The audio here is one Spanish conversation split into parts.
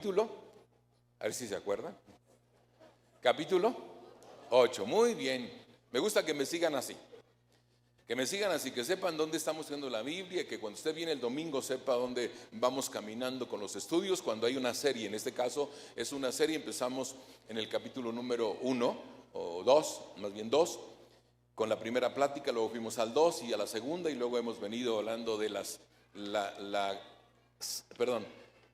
Capítulo, a ver si se acuerdan. Capítulo 8, muy bien. Me gusta que me sigan así. Que me sigan así, que sepan dónde estamos estudiando la Biblia, que cuando usted viene el domingo sepa dónde vamos caminando con los estudios. Cuando hay una serie, en este caso es una serie, empezamos en el capítulo número 1 o 2, más bien 2, con la primera plática, luego fuimos al 2 y a la segunda, y luego hemos venido hablando de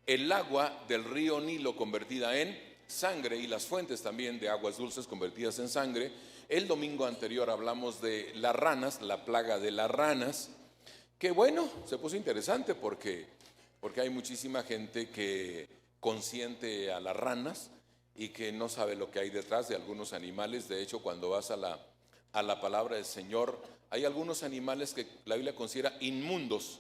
el agua del río Nilo convertida en sangre y las fuentes también de aguas dulces convertidas en sangre. El domingo anterior hablamos de las ranas, la plaga de las ranas, que bueno, se puso interesante porque hay muchísima gente que consiente a las ranas y que no sabe lo que hay detrás de algunos animales. De hecho, cuando vas a la palabra del Señor, hay algunos animales que la Biblia considera inmundos.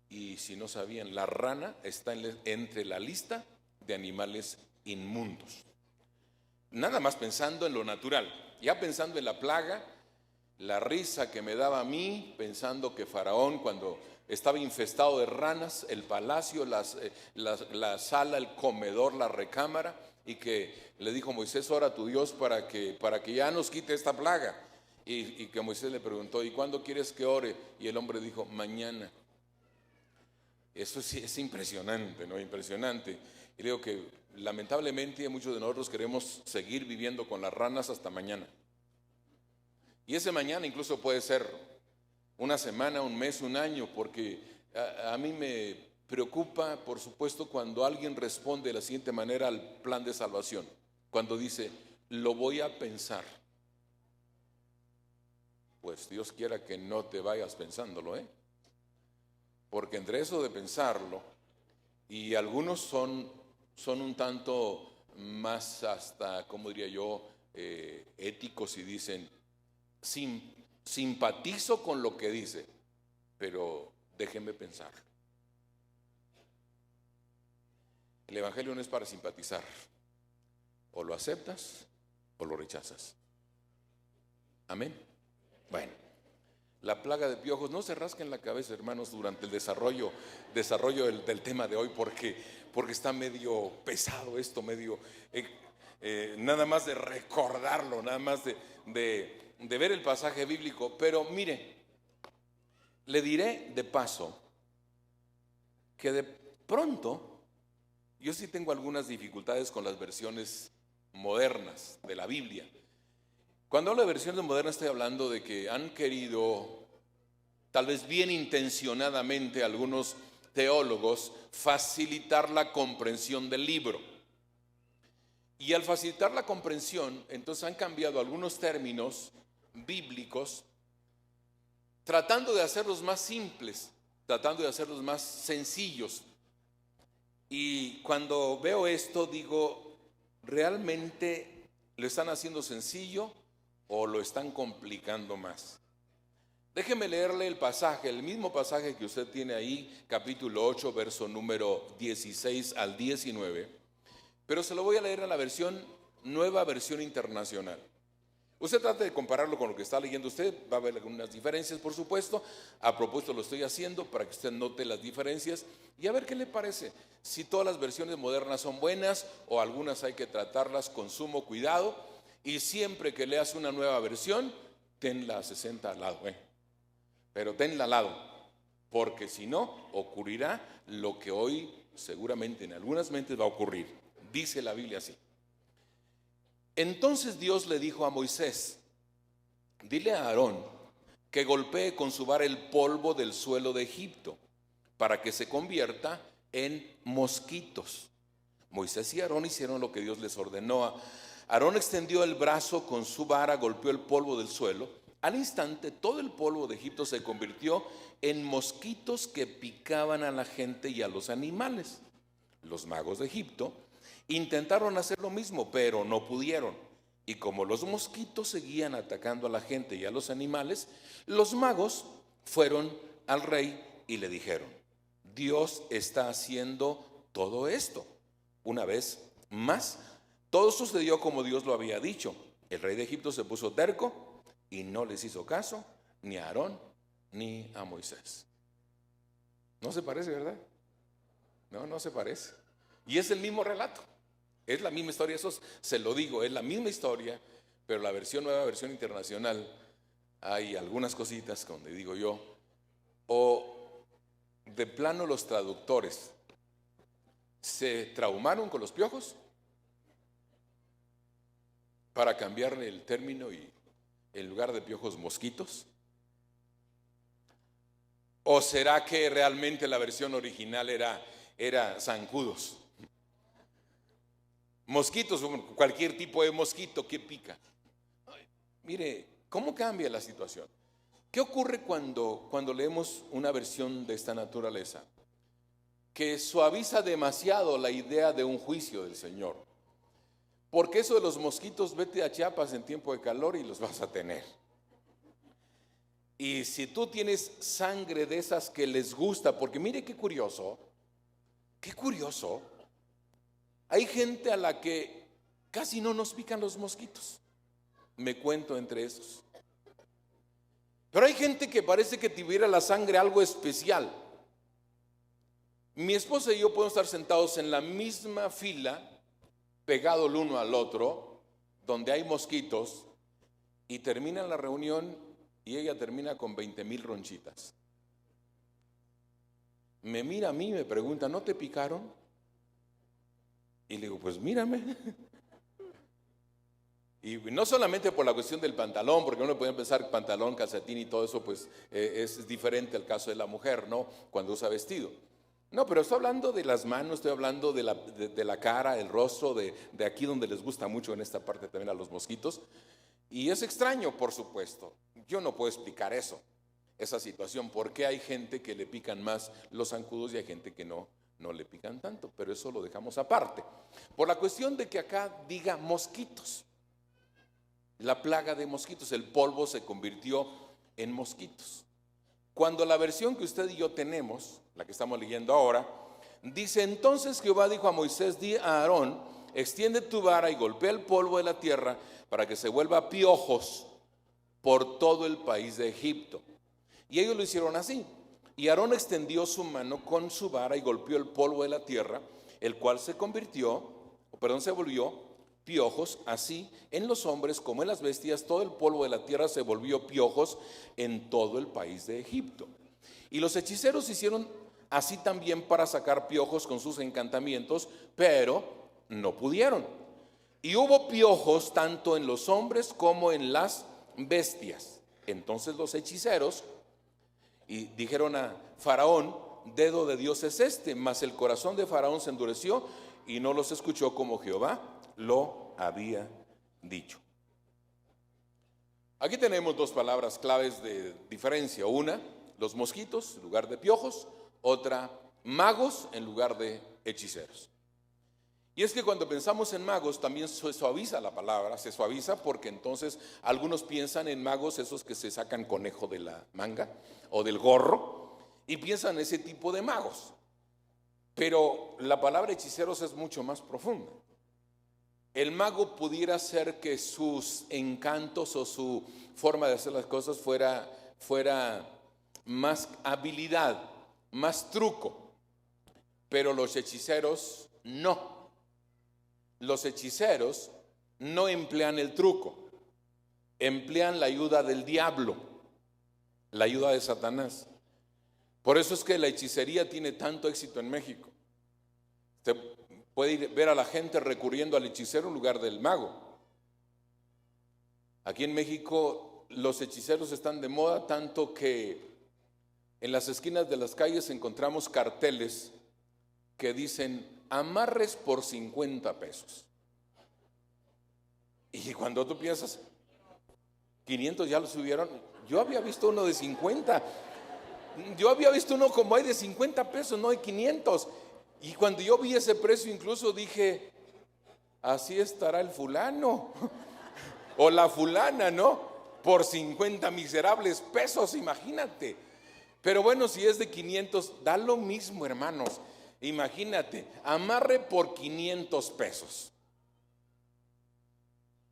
Y si no sabían, la rana está entre la lista de animales inmundos. Nada más pensando en lo natural, ya pensando en la plaga, la risa que me daba a mí, pensando que Faraón, cuando estaba infestado de ranas, el palacio, la sala, el comedor, la recámara, y que le dijo: Moisés, ora a tu Dios para que ya nos quite esta plaga. Y que Moisés le preguntó: ¿y cuándo quieres que ore? Y el hombre dijo: mañana. Eso sí es impresionante, ¿no? Impresionante. Y digo que lamentablemente muchos de nosotros queremos seguir viviendo con las ranas hasta mañana. Y ese mañana incluso puede ser una semana, un mes, un año, porque a mí me preocupa, por supuesto, cuando alguien responde de la siguiente manera al plan de salvación. Cuando dice: lo voy a pensar. Pues Dios quiera que no te vayas pensándolo, porque entre eso de pensarlo, y algunos son un tanto más, hasta, ¿cómo diría yo?, éticos, y dicen: simpatizo con lo que dice, pero déjenme pensar. El evangelio no es para simpatizar. O lo aceptas o lo rechazas. Amén. Bueno, la plaga de piojos, no se rasquen la cabeza, hermanos, durante el desarrollo del tema de hoy, porque está medio pesado esto, medio nada más de recordarlo, nada más de ver el pasaje bíblico. Pero mire, le diré de paso que de pronto yo sí tengo algunas dificultades con las versiones modernas de la Biblia. Cuando hablo de versiones modernas, estoy hablando de que han querido, tal vez bien intencionadamente, algunos teólogos, facilitar la comprensión del libro. Y al facilitar la comprensión, entonces han cambiado algunos términos bíblicos, tratando de hacerlos más simples, tratando de hacerlos más sencillos. Y cuando veo esto, digo: ¿realmente lo están haciendo sencillo o lo están complicando más? Déjeme leerle el pasaje, el mismo pasaje que usted tiene ahí, capítulo 8, verso número 16 al 19, pero se lo voy a leer en la nueva versión internacional. Usted trate de compararlo con lo que está leyendo usted, va a haber algunas diferencias, por supuesto. A propósito, lo estoy haciendo para que usted note las diferencias y a ver qué le parece. Si todas las versiones modernas son buenas o algunas hay que tratarlas con sumo cuidado. Y siempre que leas una nueva versión, tenla a 60 al lado, pero tenla al lado, porque si no, ocurrirá lo que hoy seguramente en algunas mentes va a ocurrir. Dice la Biblia así: entonces Dios le dijo a Moisés: dile a Aarón que golpee con su vara el polvo del suelo de Egipto para que se convierta en mosquitos. Moisés y Aarón hicieron lo que Dios les ordenó. Aarón extendió el brazo con su vara, golpeó el polvo del suelo. Al instante, todo el polvo de Egipto se convirtió en mosquitos que picaban a la gente y a los animales. Los magos de Egipto intentaron hacer lo mismo, pero no pudieron. Y como los mosquitos seguían atacando a la gente y a los animales, los magos fueron al rey y le dijeron: Dios está haciendo todo esto. Una vez más, todo sucedió como Dios lo había dicho. El rey de Egipto se puso terco y no les hizo caso ni a Aarón ni a Moisés. No se parece, ¿verdad? No se parece. Y es el mismo relato, es la misma historia, eso se lo digo, es la misma historia, pero la versión nueva, versión internacional, hay algunas cositas donde digo yo, o de plano los traductores se traumaron con los piojos para cambiarle el término y en lugar de piojos, mosquitos. ¿O será que realmente la versión original era zancudos? Mosquitos, cualquier tipo de mosquito que pica. Mire, ¿cómo cambia la situación? ¿Qué ocurre cuando leemos una versión de esta naturaleza? Que suaviza demasiado la idea de un juicio del Señor. Porque eso de los mosquitos, vete a Chiapas en tiempo de calor y los vas a tener. Y si tú tienes sangre de esas que les gusta, porque mire qué curioso, hay gente a la que casi no nos pican los mosquitos, me cuento entre esos. Pero hay gente que parece que tuviera la sangre algo especial. Mi esposa y yo podemos estar sentados en la misma fila, pegado el uno al otro, donde hay mosquitos, y termina la reunión y ella termina con 20,000 ronchitas. Me mira a mí y me pregunta, ¿no te picaron? Y le digo, pues mírame. Y no solamente por la cuestión del pantalón, porque uno puede pensar pantalón, calcetín y todo eso, pues es diferente al caso de la mujer, ¿no? Cuando usa vestido. No, pero estoy hablando de las manos, estoy hablando de la cara, el rostro, de aquí donde les gusta mucho en esta parte también a los mosquitos. Y es extraño, por supuesto. Yo no puedo explicar esa situación, porque hay gente que le pican más los zancudos y hay gente que no le pican tanto, pero eso lo dejamos aparte. Por la cuestión de que acá diga mosquitos, la plaga de mosquitos, el polvo se convirtió en mosquitos. Cuando la versión que usted y yo tenemos, la que estamos leyendo ahora, dice, entonces Jehová dijo a Moisés, di a Aarón, extiende tu vara y golpea el polvo de la tierra para que se vuelva piojos por todo el país de Egipto. Y ellos lo hicieron así. Y Aarón extendió su mano con su vara y golpeó el polvo de la tierra, el cual se volvió piojos, así en los hombres como en las bestias, todo el polvo de la tierra se volvió piojos en todo el país de Egipto. Y los hechiceros hicieron así también para sacar piojos con sus encantamientos, pero no pudieron. Y hubo piojos tanto en los hombres como en las bestias. Entonces los hechiceros y dijeron a Faraón, dedo de Dios es este, mas el corazón de Faraón se endureció y no los escuchó como Jehová lo había dicho. Aquí tenemos dos palabras claves de diferencia. Una, los mosquitos en lugar de piojos. Otra, magos en lugar de hechiceros. Y es que cuando pensamos en magos también se suaviza la palabra, se suaviza porque entonces algunos piensan en magos esos que se sacan conejo de la manga o del gorro y piensan en ese tipo de magos. Pero la palabra hechiceros es mucho más profunda. El mago pudiera ser que sus encantos o su forma de hacer las cosas fuera más habilidad, más truco, pero los hechiceros no. Los hechiceros no emplean el truco, emplean la ayuda del diablo, la ayuda de Satanás. Por eso es que la hechicería tiene tanto éxito en México. Usted puede ver a la gente recurriendo al hechicero en lugar del mago. Aquí en México los hechiceros están de moda, tanto que en las esquinas de las calles encontramos carteles que dicen amarres por 50 pesos. Y cuando tú piensas, 500 ya lo subieron. Yo había visto uno de 50. Yo había visto uno como hay de 50 pesos, no hay 500. Y cuando yo vi ese precio incluso dije, así estará el fulano o la fulana, ¿no? Por 50 miserables pesos, imagínate. Pero bueno, si es de 500, da lo mismo, hermanos. Imagínate, amarre por 500 pesos.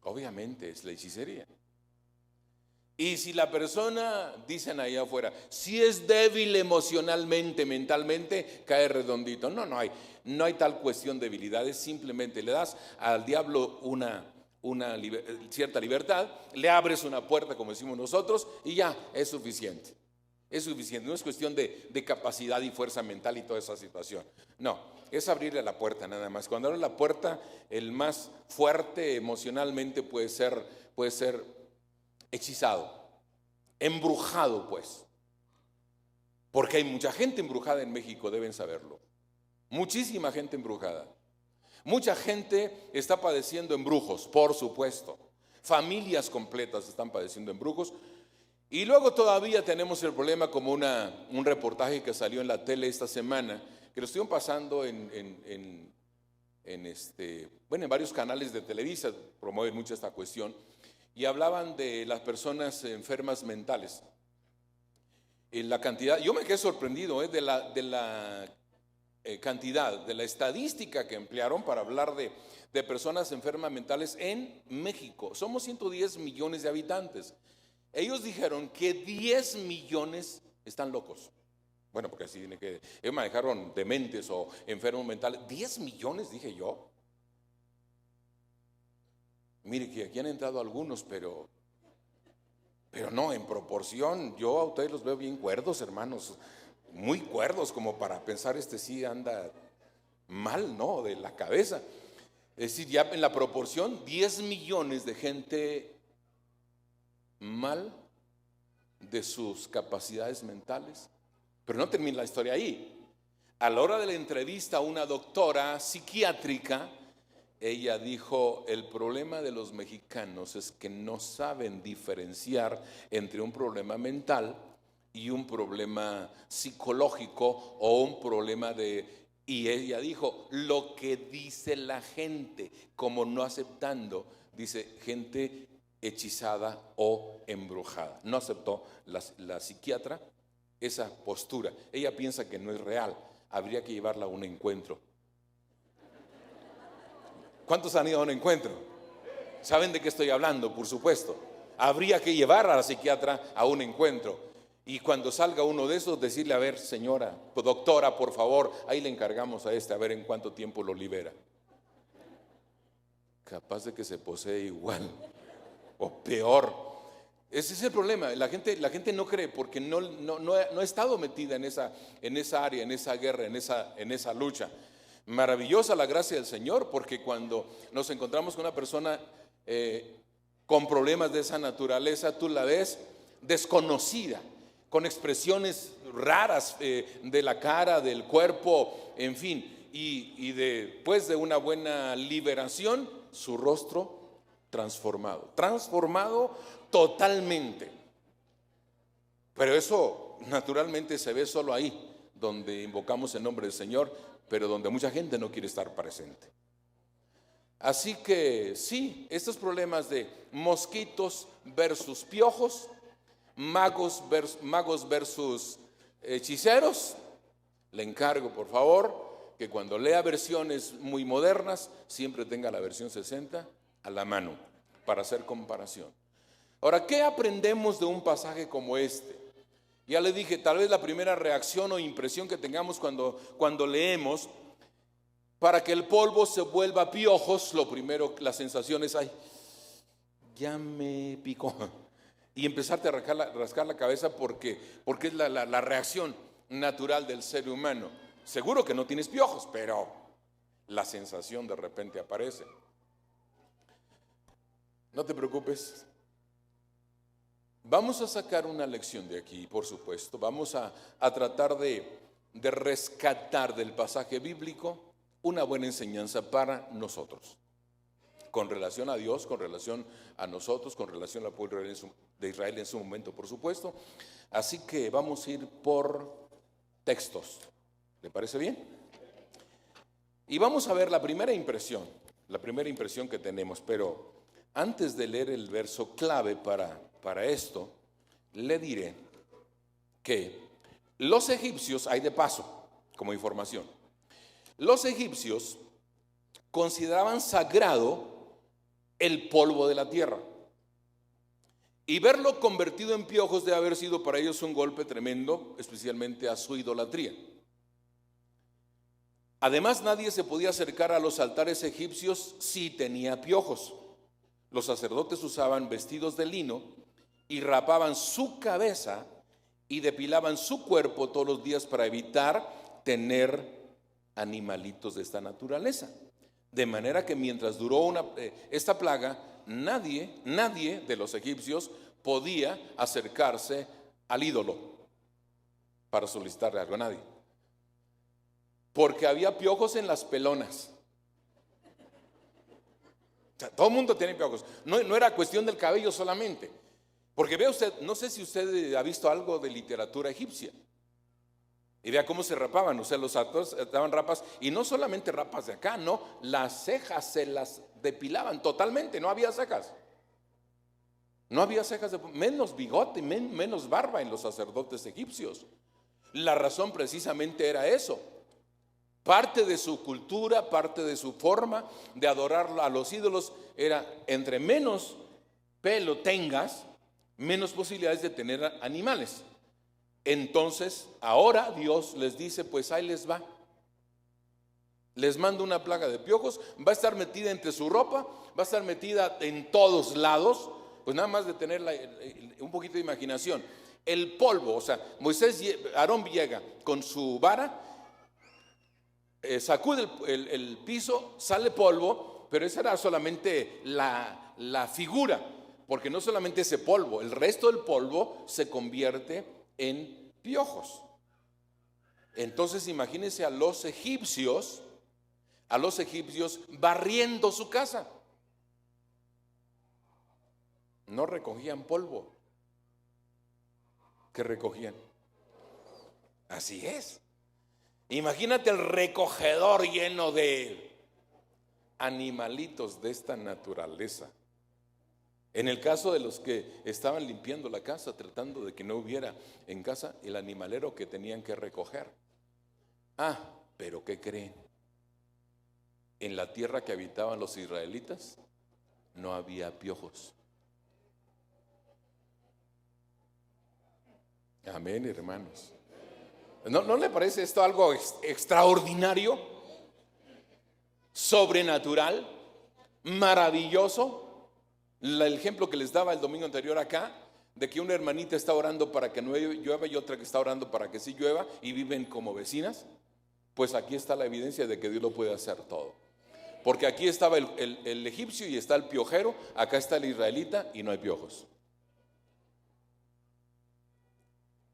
Obviamente es la hechicería. Y si la persona, dicen ahí afuera, si es débil emocionalmente, mentalmente, cae redondito. No hay tal cuestión de debilidades, simplemente le das al diablo una cierta libertad, le abres una puerta, como decimos nosotros, y ya, es suficiente. Es suficiente, no es cuestión de capacidad y fuerza mental y toda esa situación. No, es abrirle la puerta nada más. Cuando abre la puerta, el más fuerte emocionalmente puede ser hechizado, embrujado pues. Porque hay mucha gente embrujada en México, deben saberlo. Muchísima gente embrujada. Mucha gente está padeciendo embrujos, por supuesto. Familias completas están padeciendo embrujos. Y luego todavía tenemos el problema como un reportaje que salió en la tele esta semana, que lo estuvieron pasando en varios canales de Televisa, promueven mucho esta cuestión, y hablaban de las personas enfermas mentales. La cantidad, yo me quedé sorprendido de la cantidad, de la estadística que emplearon para hablar de personas enfermas mentales en México. Somos 110 millones de habitantes. Ellos dijeron que 10 millones están locos. Bueno, porque así tiene que, ellos manejaron dementes o enfermos mentales. 10 millones, dije yo. Mire que aquí han entrado algunos, pero no, en proporción, yo a ustedes los veo bien cuerdos, hermanos, muy cuerdos, como para pensar sí anda mal, ¿no? De la cabeza. Es decir, ya en la proporción, 10 millones de gente mal de sus capacidades mentales. Pero no termina la historia ahí. A la hora de la entrevista a una doctora psiquiátrica, ella dijo: el problema de los mexicanos es que no saben diferenciar entre un problema mental y un problema psicológico o un problema y ella dijo, lo que dice la gente, como no aceptando, dice, gente hechizada o embrujada. No aceptó la psiquiatra esa postura. Ella piensa que no es real. Habría que llevarla a un encuentro. ¿Cuántos han ido a un encuentro? ¿Saben de qué estoy hablando? Por supuesto. Habría que llevar a la psiquiatra a un encuentro. Y cuando salga uno de esos, decirle: a ver, señora, doctora, por favor, ahí le encargamos a a ver en cuánto tiempo lo libera. Capaz de que se posee igual o peor. Ese es el problema. La gente no cree porque no ha estado metida en esa área, en esa guerra, en esa lucha. Maravillosa la gracia del Señor, porque cuando nos encontramos con una persona con problemas de esa naturaleza, tú la ves desconocida, con expresiones raras de la cara, del cuerpo, en fin, y después de una buena liberación, su rostro transformado totalmente. Pero eso naturalmente se ve solo ahí, donde invocamos el nombre del Señor, pero donde mucha gente no quiere estar presente. Así que sí, estos problemas de mosquitos versus piojos, magos versus hechiceros, le encargo por favor que cuando lea versiones muy modernas siempre tenga la versión 60 a la mano para hacer comparación. Ahora, ¿qué aprendemos de un pasaje como este? Ya le dije, tal vez la primera reacción o impresión que tengamos cuando leemos, para que el polvo se vuelva piojos, lo primero, la sensación es: ay, ya me picó. Y empezarte a rascar la cabeza porque es la reacción natural del ser humano. Seguro que no tienes piojos, pero la sensación de repente aparece. No te preocupes. Vamos a sacar una lección de aquí, por supuesto. Vamos a tratar de rescatar del pasaje bíblico una buena enseñanza para nosotros, con relación a Dios, con relación a nosotros, con relación al pueblo de Israel en su momento, por supuesto. Así que vamos a ir por textos. ¿Le parece bien? Y vamos a ver la primera impresión que tenemos. Pero antes de leer el verso clave para esto, le diré que los egipcios, hay de paso, como información, los egipcios consideraban sagrado el polvo de la tierra. Y verlo convertido en piojos debe haber sido para ellos un golpe tremendo, especialmente a su idolatría. Además, nadie se podía acercar a los altares egipcios si tenía piojos. Los sacerdotes usaban vestidos de lino y rapaban su cabeza y depilaban su cuerpo todos los días para evitar tener animalitos de esta naturaleza. De manera que mientras duró esta plaga, nadie de los egipcios podía acercarse al ídolo para solicitarle algo a nadie. Porque había piojos en las pelonas. O sea, todo el mundo tiene piojos. No era cuestión del cabello solamente. Porque vea usted, no sé si usted ha visto algo de literatura egipcia. Y vea cómo se rapaban, o sea, los actores daban rapas, y no solamente rapas de acá, no, las cejas se las depilaban totalmente, no había cejas. No había cejas, menos bigote, menos barba en los sacerdotes egipcios. La razón precisamente era eso. Parte de su cultura, parte de su forma de adorar a los ídolos era: entre menos pelo tengas, menos posibilidades de tener animales. Entonces, ahora Dios les dice: pues ahí les va. Les mando una plaga de piojos, va a estar metida entre su ropa, va a estar metida en todos lados. Pues nada más de tener un poquito de imaginación. El polvo, o sea, Aarón llega con su vara, sacude el piso, sale polvo, pero esa era solamente la figura, porque no solamente ese polvo, el resto del polvo se convierte en piojos. Entonces imagínense a los egipcios barriendo su casa. No recogían polvo. ¿Qué recogían? Así es. Imagínate el recogedor lleno de animalitos de esta naturaleza. En el caso de los que estaban limpiando la casa, tratando de que no hubiera en casa el animalero que tenían que recoger. Pero ¿qué creen? En la tierra que habitaban los israelitas no había piojos. Amén, hermanos. ¿No le parece esto algo extraordinario? Sobrenatural, maravilloso. El ejemplo que les daba el domingo anterior acá, de que una hermanita está orando para que no llueva y otra que está orando para que sí llueva, y viven como vecinas. Pues aquí está la evidencia de que Dios lo puede hacer todo. Porque aquí estaba el egipcio y está el piojero, acá está el israelita y no hay piojos.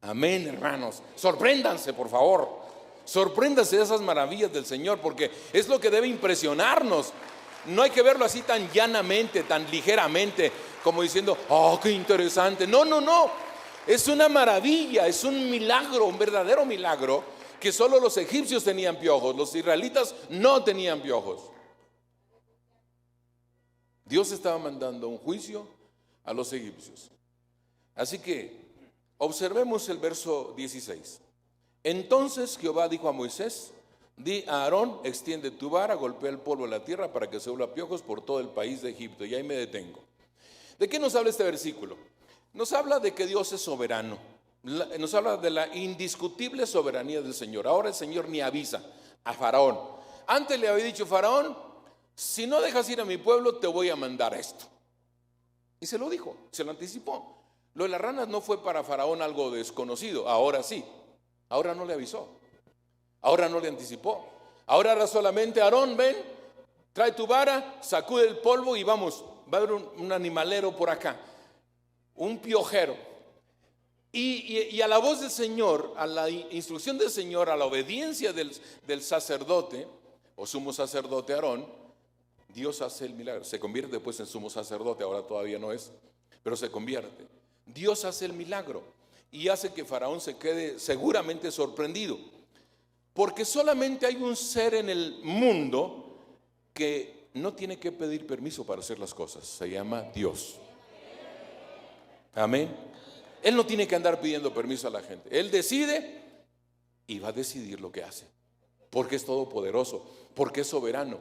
Amén, hermanos. Sorpréndanse, por favor. Sorpréndanse de esas maravillas del Señor, porque es lo que debe impresionarnos. No hay que verlo así tan llanamente, tan ligeramente, como diciendo: oh, qué interesante. No. Es una maravilla, es un milagro, un verdadero milagro, que solo los egipcios tenían piojos, los israelitas no tenían piojos. Dios estaba mandando un juicio a los egipcios. Así que observemos el verso 16. Entonces Jehová dijo a Moisés: di a Aarón, extiende tu vara, golpea el polvo de la tierra para que se vuelva piojos por todo el país de Egipto. Y ahí me detengo. ¿De qué nos habla este versículo? Nos habla de que Dios es soberano. Nos habla de la indiscutible soberanía del Señor. Ahora el Señor ni avisa a Faraón. Antes le había dicho: Faraón, si no dejas ir a mi pueblo, te voy a mandar esto. Y se lo dijo, se lo anticipó. Lo de las ranas no fue para Faraón algo desconocido. Ahora sí. Ahora no le avisó. Ahora no le anticipó. Ahora era solamente: Aarón, ven, trae tu vara, sacude el polvo y vamos. Va a haber un animalero por acá, un piojero. Y a la voz del Señor, a la instrucción del Señor, a la obediencia del sacerdote o sumo sacerdote Aarón, Dios hace el milagro. Se convierte pues en sumo sacerdote. Ahora todavía no es, pero se convierte. Dios hace el milagro y hace que Faraón se quede seguramente sorprendido, porque solamente hay un ser en el mundo que no tiene que pedir permiso para hacer las cosas. Se llama Dios. Amén. Él no tiene que andar pidiendo permiso a la gente. Él decide y va a decidir lo que hace, porque es todopoderoso, porque es soberano.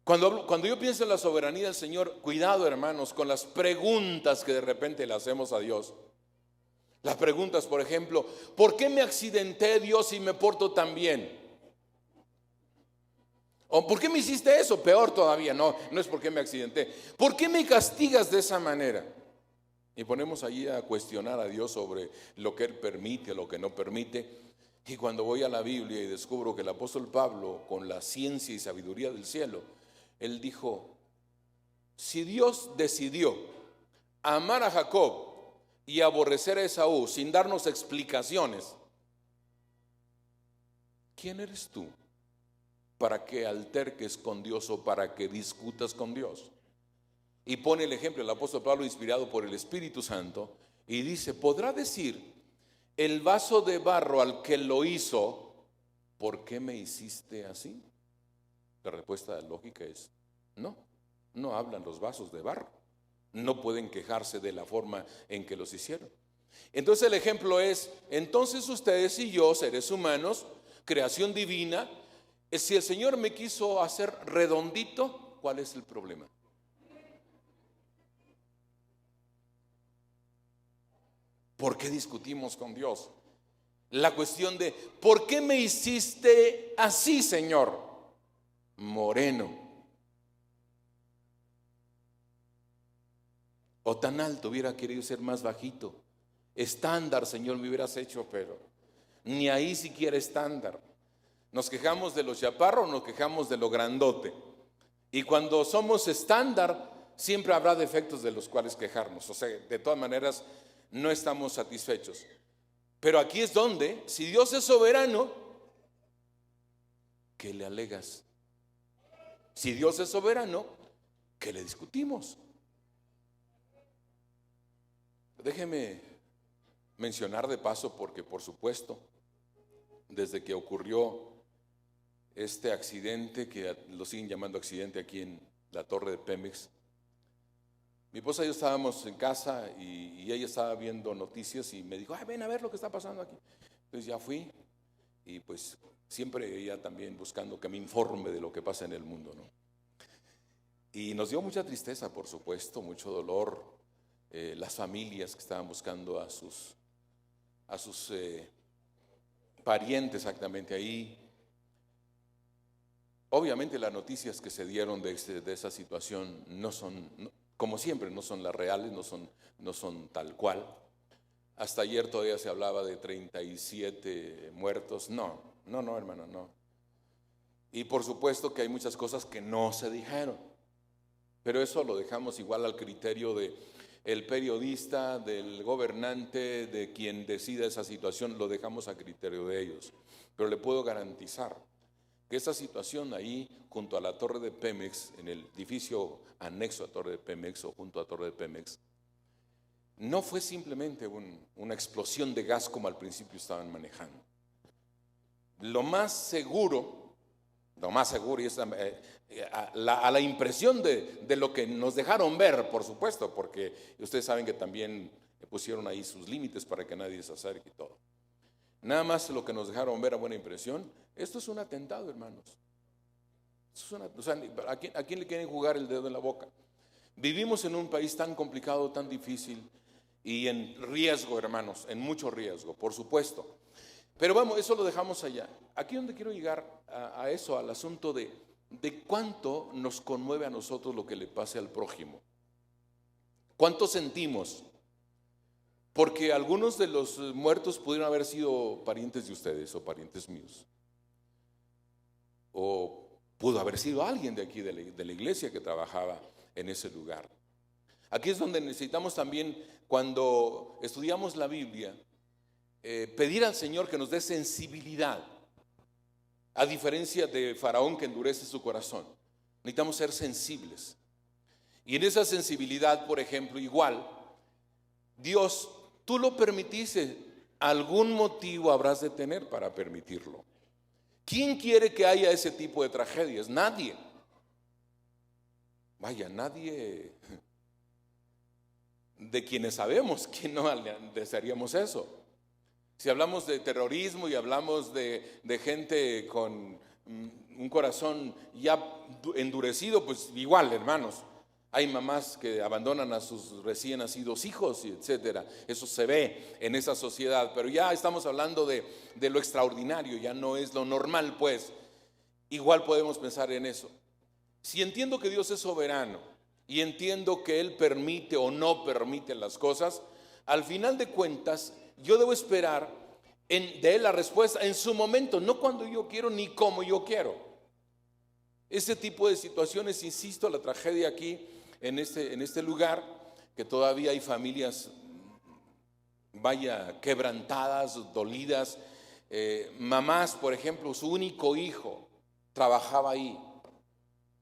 Cuando yo pienso en la soberanía del Señor, cuidado, hermanos, con las preguntas que de repente le hacemos a Dios. Las preguntas, por ejemplo, ¿por qué me accidenté, Dios, y me porto tan bien? ¿O por qué me hiciste eso? Peor todavía, no es por qué me accidenté. ¿Por qué me castigas de esa manera? Y ponemos allí a cuestionar a Dios sobre lo que Él permite o lo que no permite. Y cuando voy a la Biblia y descubro que el apóstol Pablo, con la ciencia y sabiduría del cielo, él dijo: si Dios decidió amar a Jacob y aborrecer a Esaú sin darnos explicaciones, ¿quién eres tú para que alterques con Dios o para que discutas con Dios? Y pone el ejemplo el apóstol Pablo, inspirado por el Espíritu Santo, y dice: ¿podrá decir el vaso de barro al que lo hizo, ¿por qué me hiciste así? La respuesta lógica es no hablan los vasos de barro, no pueden quejarse de la forma en que los hicieron. Entonces el ejemplo es: entonces ustedes y yo, seres humanos, creación divina, si el Señor me quiso hacer redondito, ¿cuál es el problema? ¿Por qué discutimos con Dios? La cuestión de ¿por qué me hiciste así, Señor? Moreno. O tan alto, hubiera querido ser más bajito. Estándar, Señor, me hubieras hecho, pero ni ahí siquiera estándar. Nos quejamos de lo chaparro, nos quejamos de lo grandote. Y cuando somos estándar, siempre habrá defectos de los cuales quejarnos. O sea, de todas maneras, no estamos satisfechos. Pero aquí es donde, si Dios es soberano, ¿qué le alegas? Si Dios es soberano, ¿qué le discutimos? Déjeme mencionar de paso, porque por supuesto, desde que ocurrió este accidente, que lo siguen llamando accidente aquí en la torre de Pemex, mi esposa y yo estábamos en casa y ella estaba viendo noticias y me dijo: ven a ver lo que está pasando aquí. Entonces ya fui, y pues siempre ella también buscando que me informe de lo que pasa en el mundo, ¿no? Y nos dio mucha tristeza, por supuesto, mucho dolor. Las familias que estaban buscando a sus parientes exactamente ahí. Obviamente las noticias que se dieron de esa situación no son, como siempre, no son las reales, no son tal cual. Hasta ayer todavía se hablaba de 37 muertos. No, hermano, no. Y por supuesto que hay muchas cosas que no se dijeron, pero eso lo dejamos igual al criterio de el periodista, del gobernante, de quien decida esa situación, lo dejamos a criterio de ellos. Pero le puedo garantizar que esa situación ahí, junto a la torre de Pemex, en el edificio anexo a torre de Pemex o junto a torre de Pemex, no fue simplemente una explosión de gas como al principio estaban manejando. Lo más seguro, y es a la impresión de lo que nos dejaron ver, por supuesto, porque ustedes saben que también pusieron ahí sus límites para que nadie se acerque y todo. Nada más lo que nos dejaron ver a buena impresión. Esto es un atentado, hermanos. ¿A quién le quieren jugar el dedo en la boca? Vivimos en un país tan complicado, tan difícil y en riesgo, hermanos, en mucho riesgo, por supuesto. Pero vamos, eso lo dejamos allá. Aquí donde quiero llegar a eso, al asunto de cuánto nos conmueve a nosotros lo que le pase al prójimo. ¿Cuánto sentimos? Porque algunos de los muertos pudieron haber sido parientes de ustedes o parientes míos. O pudo haber sido alguien de aquí de la iglesia que trabajaba en ese lugar. Aquí es donde necesitamos también, cuando estudiamos la Biblia, pedir al Señor que nos dé sensibilidad. A diferencia de Faraón, que endurece su corazón, necesitamos ser sensibles. Y en esa sensibilidad, por ejemplo, igual, Dios, tú lo permitiste, algún motivo habrás de tener para permitirlo. ¿Quién quiere que haya ese tipo de tragedias? Nadie. Vaya, nadie de quienes sabemos que no desearíamos eso. Si hablamos de terrorismo y hablamos de gente con un corazón ya endurecido, pues igual, hermanos. Hay mamás que abandonan a sus recién nacidos hijos, etcétera. Eso se ve en esa sociedad, pero ya estamos hablando de lo extraordinario, ya no es lo normal, pues. Igual podemos pensar en eso. Si entiendo que Dios es soberano y entiendo que Él permite o no permite las cosas, al final de cuentas, yo debo esperar de Él la respuesta en su momento, no cuando yo quiero ni como yo quiero. Ese tipo de situaciones, insisto, la tragedia aquí en este lugar, que todavía hay familias, vaya, quebrantadas, dolidas. Mamás, por ejemplo, su único hijo trabajaba ahí,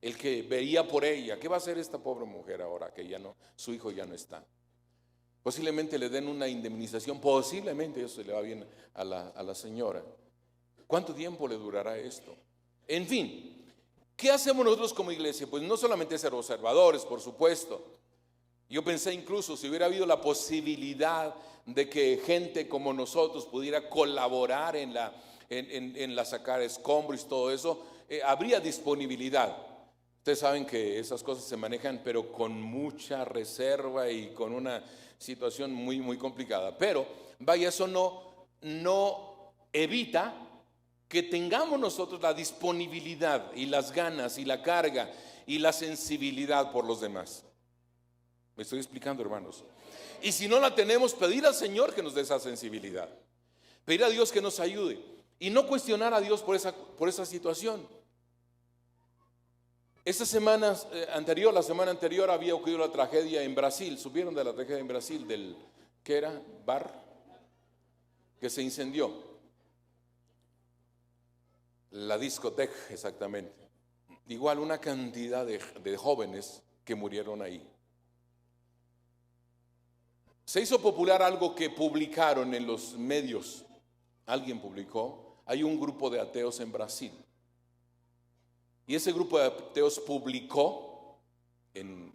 el que veía por ella. ¿Qué va a hacer esta pobre mujer ahora que ya no, su hijo ya no está? Posiblemente le den una indemnización, posiblemente eso se le va bien a la señora. ¿Cuánto tiempo le durará esto? En fin, ¿qué hacemos nosotros como iglesia? Pues no solamente ser observadores, por supuesto. Yo pensé incluso si hubiera habido la posibilidad de que gente como nosotros pudiera colaborar en la sacar escombros y todo eso, habría disponibilidad. Ustedes saben que esas cosas se manejan, pero con mucha reserva y con una situación muy, muy complicada. Pero, vaya, eso no evita que tengamos nosotros la disponibilidad y las ganas y la carga y la sensibilidad por los demás. ¿Me estoy explicando, hermanos? Y si no la tenemos, pedir al Señor que nos dé esa sensibilidad. Pedir a Dios que nos ayude. Y no cuestionar a Dios por esa situación. La semana anterior había ocurrido la tragedia en Brasil. ¿Supieron de la tragedia en Brasil del, qué era? Bar que se incendió. La discoteca, exactamente. Igual una cantidad de jóvenes que murieron ahí. Se hizo popular algo que publicaron en los medios. Alguien publicó, hay un grupo de ateos en Brasil. Y ese grupo de ateos publicó,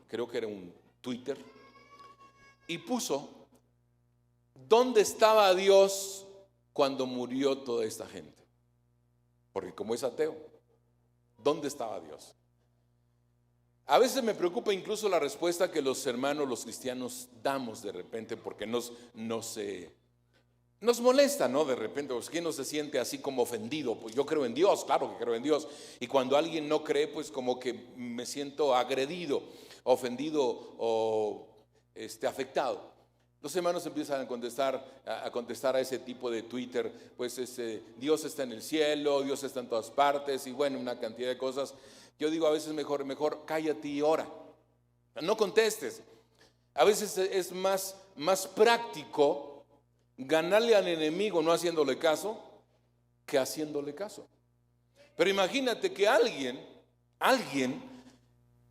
creo que era un Twitter, y puso, ¿dónde estaba Dios cuando murió toda esta gente? Porque como es ateo, ¿dónde estaba Dios? A veces me preocupa incluso la respuesta que los hermanos, los cristianos, damos de repente, porque nos molesta, ¿no? De repente, pues, ¿quién no se siente así como ofendido? Pues yo creo en Dios, claro que creo en Dios. Y cuando alguien no cree, pues como que me siento agredido, ofendido o afectado. Los hermanos empiezan a contestar a ese tipo de Twitter, pues Dios está en el cielo, Dios está en todas partes, y bueno, una cantidad de cosas. Yo digo a veces mejor cállate y ora. No contestes. A veces es más práctico ganarle al enemigo no haciéndole caso que haciéndole caso. Pero imagínate que alguien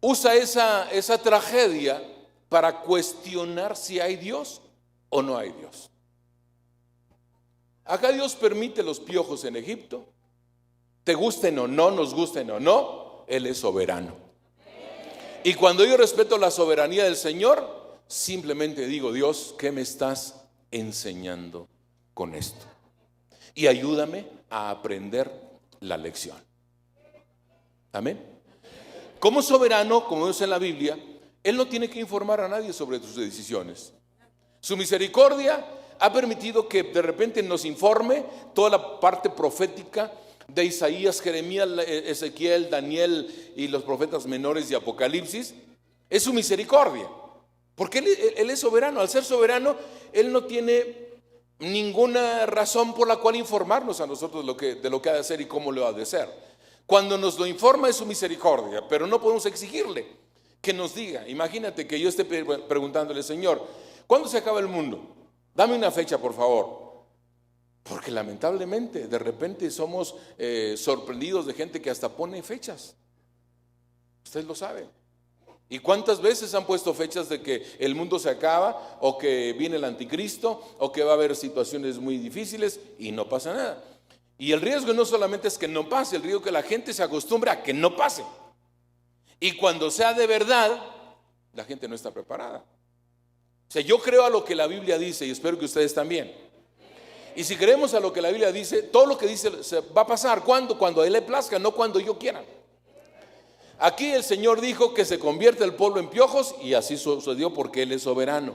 usa esa tragedia para cuestionar si hay Dios o no hay Dios. Acá Dios permite los piojos en Egipto, te gusten o no, nos gusten o no, Él es soberano. Y cuando yo respeto la soberanía del Señor, simplemente digo, Dios, ¿qué me estás enseñando con esto? Y ayúdame a aprender la lección. Amén. Como soberano, como vemos en la Biblia, Él no tiene que informar a nadie sobre sus decisiones. Su misericordia ha permitido que de repente nos informe toda la parte profética de Isaías, Jeremías, Ezequiel, Daniel y los profetas menores de Apocalipsis. Es su misericordia, porque Él es soberano. Al ser soberano, Él no tiene ninguna razón por la cual informarnos a nosotros de lo que ha de hacer y cómo lo ha de hacer. Cuando nos lo informa es su misericordia, pero no podemos exigirle que nos diga. Imagínate que yo esté preguntándole, Señor, ¿cuándo se acaba el mundo? Dame una fecha, por favor. Porque lamentablemente de repente somos sorprendidos de gente que hasta pone fechas. Ustedes lo saben. ¿Y cuántas veces han puesto fechas de que el mundo se acaba, o que viene el anticristo, o que va a haber situaciones muy difíciles y no pasa nada? Y el riesgo no solamente es que no pase, el riesgo es que la gente se acostumbre a que no pase. Y cuando sea de verdad, la gente no está preparada. O sea, yo creo a lo que la Biblia dice y espero que ustedes también. Y si creemos a lo que la Biblia dice, todo lo que dice se va a pasar. ¿Cuándo? Cuando a Él le plazca, no cuando yo quiera. Aquí el Señor dijo que se convierte el polvo en piojos, y así sucedió porque Él es soberano.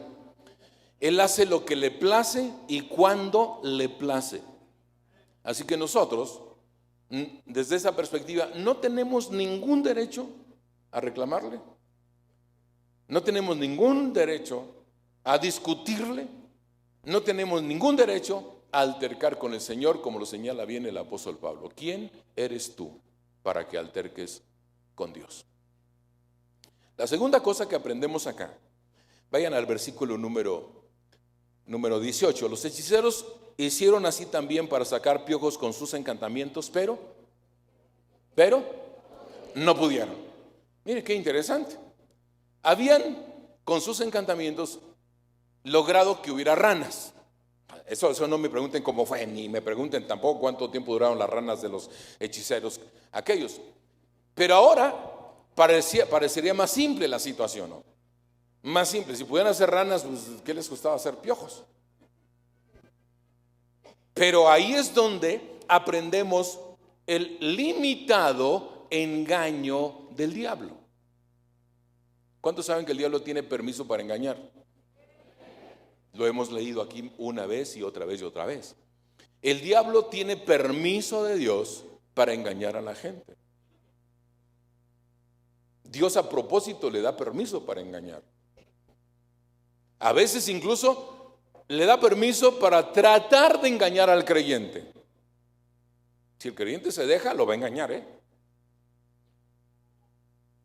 Él hace lo que le place y cuando le place. Así que nosotros, desde esa perspectiva, no tenemos ningún derecho a reclamarle. No tenemos ningún derecho a discutirle. No tenemos ningún derecho a altercar con el Señor, como lo señala bien el apóstol Pablo. ¿Quién eres tú para que alterques con Dios? La segunda cosa que aprendemos acá, vayan al versículo número 18. Los hechiceros hicieron así también para sacar piojos con sus encantamientos, pero no pudieron. Mire qué interesante. Habían con sus encantamientos logrado que hubiera ranas. Eso no me pregunten cómo fue, ni me pregunten tampoco cuánto tiempo duraron las ranas de los hechiceros aquellos. Pero ahora parecería más simple la situación, ¿no? Más simple. Si pudieran hacer ranas, pues, ¿qué les costaba hacer piojos? Pero ahí es donde aprendemos el limitado engaño del diablo. ¿Cuántos saben que el diablo tiene permiso para engañar? Lo hemos leído aquí una vez y otra vez y otra vez. El diablo tiene permiso de Dios para engañar a la gente. Dios a propósito le da permiso para engañar. A veces incluso le da permiso para tratar de engañar al creyente. Si el creyente se deja, lo va a engañar,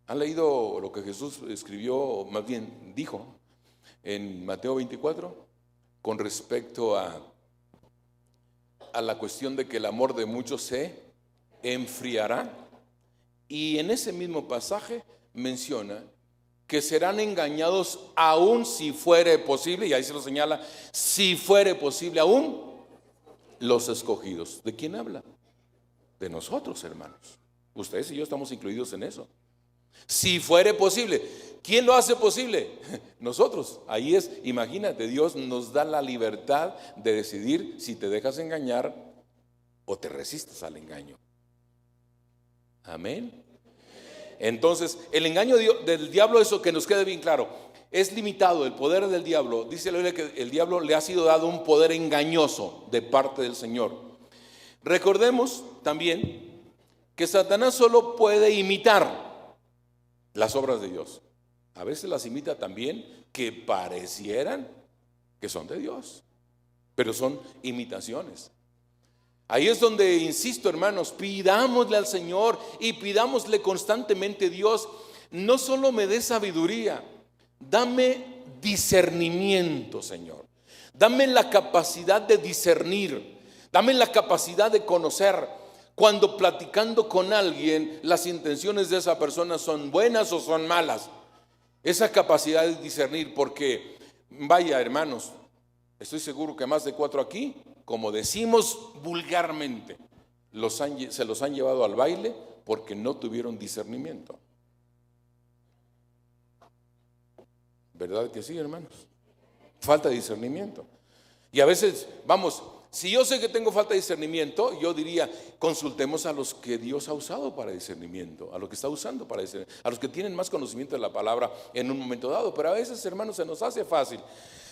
¿Han leído lo que Jesús escribió, o más bien dijo, en Mateo 24, con respecto a la cuestión de que el amor de muchos se enfriará? Y en ese mismo pasaje menciona que serán engañados aún si fuere posible, y ahí se lo señala, si fuere posible aún los escogidos. ¿De quién habla? De nosotros, hermanos. Ustedes y yo estamos incluidos en eso. Si fuere posible. ¿Quién lo hace posible? Nosotros. Ahí es, imagínate, Dios nos da la libertad de decidir si te dejas engañar o te resistes al engaño. Amén. Entonces, el engaño del diablo, eso que nos quede bien claro, es limitado. El poder del diablo, dice la Biblia que el diablo le ha sido dado un poder engañoso de parte del Señor. Recordemos también que Satanás solo puede imitar las obras de Dios. A veces las imita también que parecieran que son de Dios, pero son imitaciones. Ahí es donde, insisto, hermanos, pidámosle al Señor y pidámosle constantemente: Dios, no solo me dé sabiduría, dame discernimiento, Señor. Dame la capacidad de discernir, dame la capacidad de conocer cuando platicando con alguien las intenciones de esa persona son buenas o son malas. Esa capacidad de discernir, porque vaya, hermanos, estoy seguro que más de 4 aquí, como decimos vulgarmente, se los han llevado al baile porque no tuvieron discernimiento. ¿Verdad que sí, hermanos? Falta de discernimiento. Y a veces, vamos, si yo sé que tengo falta de discernimiento, yo diría, consultemos a los que Dios ha usado para discernimiento, a los que está usando para discernimiento, a los que tienen más conocimiento de la palabra en un momento dado. Pero a veces, hermanos, se nos hace fácil.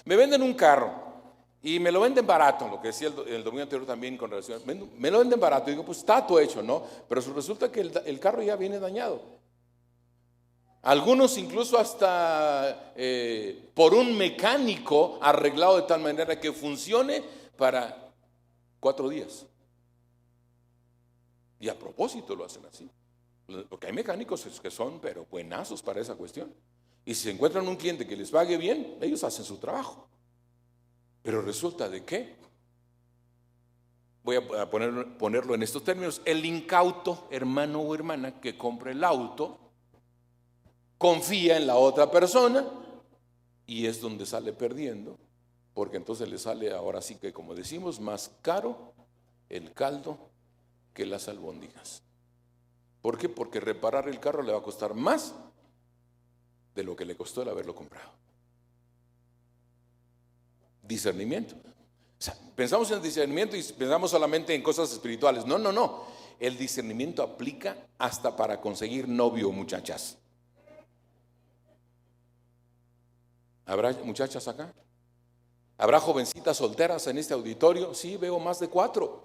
Me venden un carro y me lo venden barato, lo que decía el domingo anterior también con relación, me lo venden barato, y digo, pues está todo hecho, ¿no? Pero resulta que el carro ya viene dañado. Algunos incluso hasta por un mecánico arreglado de tal manera que funcione para 4 días. Y a propósito lo hacen así, porque hay mecánicos que son pero buenazos para esa cuestión. Y si se encuentran un cliente que les pague bien, ellos hacen su trabajo. Pero resulta de que, voy a ponerlo en estos términos, el incauto hermano o hermana que compra el auto confía en la otra persona y es donde sale perdiendo, porque entonces le sale, ahora sí que, como decimos, más caro el caldo que las albóndigas. ¿Por qué? Porque reparar el carro le va a costar más de lo que le costó el haberlo comprado. Discernimiento. sea, pensamos en el discernimiento y pensamos solamente en cosas espirituales. No, no, no. El discernimiento aplica hasta para conseguir novio, muchachas. ¿Habrá muchachas acá? ¿Habrá jovencitas solteras en este auditorio? Sí, veo más de 4.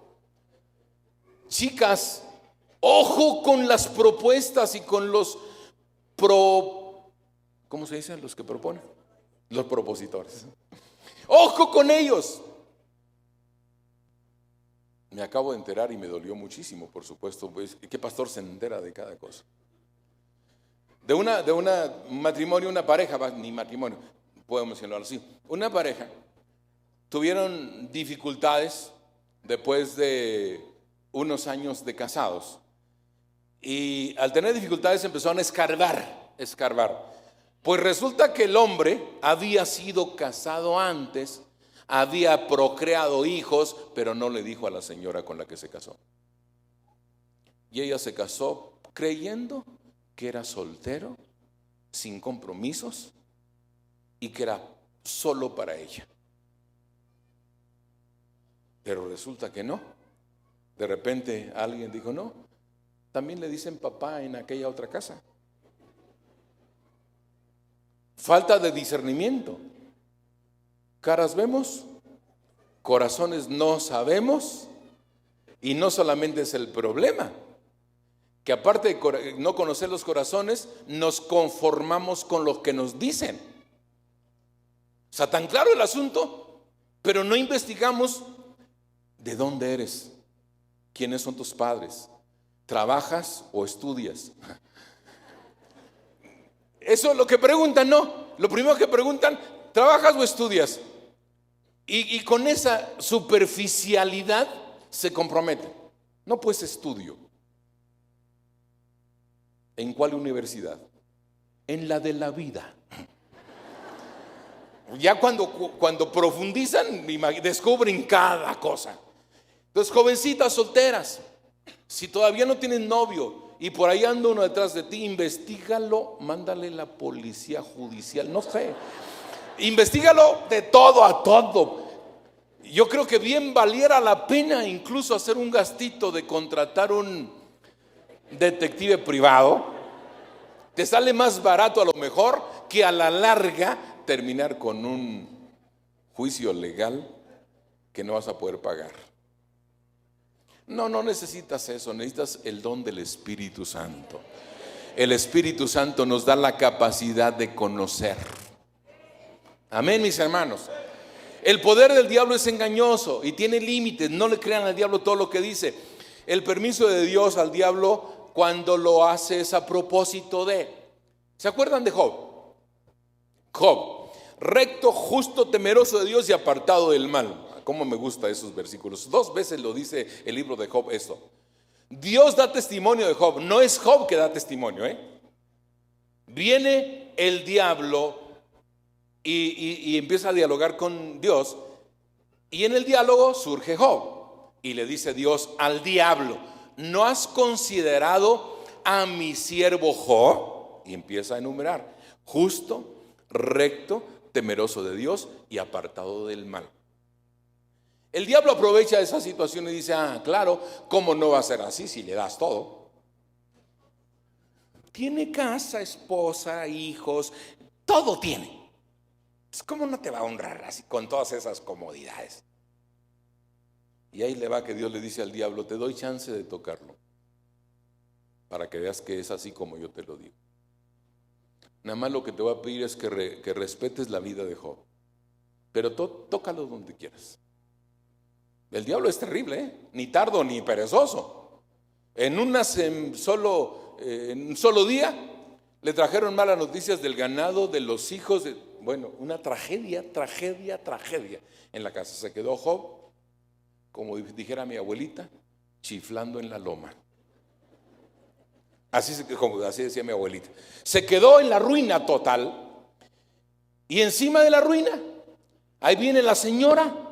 Chicas, ojo con las propuestas y con los ¿cómo se dicen los que proponen? Los propositores. Ojo con ellos. Me acabo de enterar y me dolió muchísimo, por supuesto. Pues, ¿qué pastor se entera de cada cosa? De un matrimonio, una pareja, ni matrimonio, puedo mencionarlo así. Una pareja tuvieron dificultades después de unos años de casados. Y al tener dificultades empezaron a escarbar. Pues resulta que el hombre había sido casado antes, había procreado hijos, pero no le dijo a la señora con la que se casó. Y ella se casó creyendo que era soltero, sin compromisos y que era solo para ella. Pero resulta que no. De repente alguien dijo, no, también le dicen papá en aquella otra casa. Falta de discernimiento. Caras vemos, corazones no sabemos, y no solamente es el problema, que aparte de no conocer los corazones, nos conformamos con lo que nos dicen. O sea, tan claro el asunto, pero no investigamos de dónde eres, quiénes son tus padres, trabajas o estudias. Eso es lo que preguntan, no. Lo primero que preguntan, ¿trabajas o estudias? Y con esa superficialidad se comprometen. No, pues estudio. ¿En cuál universidad? En la de la vida. Ya cuando profundizan, descubren cada cosa. Entonces, jovencitas solteras, si todavía no tienen novio y por ahí anda uno detrás de ti, investígalo, mándale la policía judicial, no sé. Investígalo de todo a todo. Yo creo que bien valiera la pena incluso hacer un gastito de contratar un detective privado. Te sale más barato a lo mejor que a la larga terminar con un juicio legal que no vas a poder pagar. No necesitas eso, necesitas el don del Espíritu Santo. El Espíritu Santo nos da la capacidad de conocer. Amén, mis hermanos. El poder del diablo es engañoso y tiene límites. No le crean al diablo todo lo que dice. El permiso de Dios al diablo cuando lo hace es a propósito de. ¿Se acuerdan de Job? Job, recto, justo, temeroso de Dios y apartado del mal. Cómo me gustan esos versículos. 2 veces lo dice el libro de Job esto. Dios da testimonio de Job. No es Job que da testimonio, Viene el diablo y empieza a dialogar con Dios. Y en el diálogo surge Job. Y le dice Dios al diablo, ¿no has considerado a mi siervo Job? Y empieza a enumerar. Justo, recto, temeroso de Dios y apartado del mal. El diablo aprovecha esa situación y dice, claro, ¿cómo no va a ser así si le das todo? Tiene casa, esposa, hijos, todo tiene. ¿Cómo no te va a honrar así con todas esas comodidades? Y ahí le va que Dios le dice al diablo, te doy chance de tocarlo, para que veas que es así como yo te lo digo. Nada más lo que te voy a pedir es que respetes la vida de Job, pero tócalo donde quieras. El diablo es terrible, ni tardo ni perezoso. En un solo día le trajeron malas noticias del ganado, de los hijos, una tragedia en la casa. Se quedó Job, como dijera mi abuelita, chiflando en la loma. Así decía mi abuelita. Se quedó en la ruina total. Y encima de la ruina, ahí viene la señora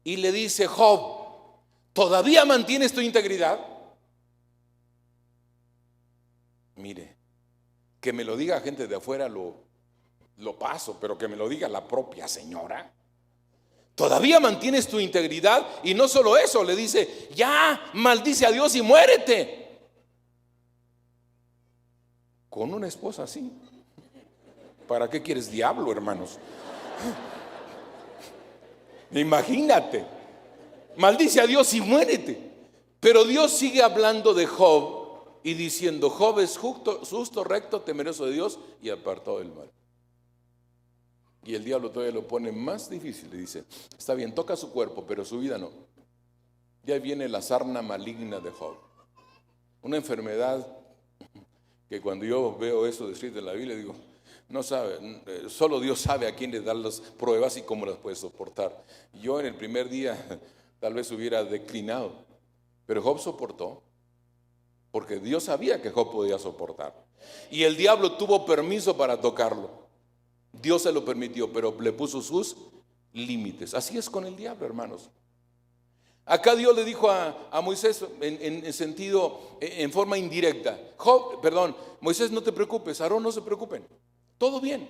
y le dice, Job, ¿todavía mantienes tu integridad? Mire, que me lo diga gente de afuera lo paso, pero que me lo diga la propia señora. Todavía mantienes tu integridad. Y no solo eso, le dice, ya, maldice a Dios y muérete. Con una esposa así, ¿para qué quieres diablo, hermanos? Imagínate, maldice a Dios y muérete. Pero Dios sigue hablando de Job y diciendo, Job es justo, recto, temeroso de Dios y apartado del mal. Y el diablo todavía lo pone más difícil. Le dice, está bien, toca su cuerpo, pero su vida no. Ya viene la sarna maligna de Job. Una enfermedad que cuando yo veo eso descrito en la Biblia, digo, no sabe, solo Dios sabe a quién le da las pruebas y cómo las puede soportar. Yo en el primer día tal vez hubiera declinado, pero Job soportó, porque Dios sabía que Job podía soportar. Y el diablo tuvo permiso para tocarlo. Dios se lo permitió, pero le puso sus límites. Así es con el diablo, hermanos. Acá Dios le dijo a Moisés en sentido, en forma indirecta, Moisés, no te preocupes, Aarón, no se preocupen, todo bien.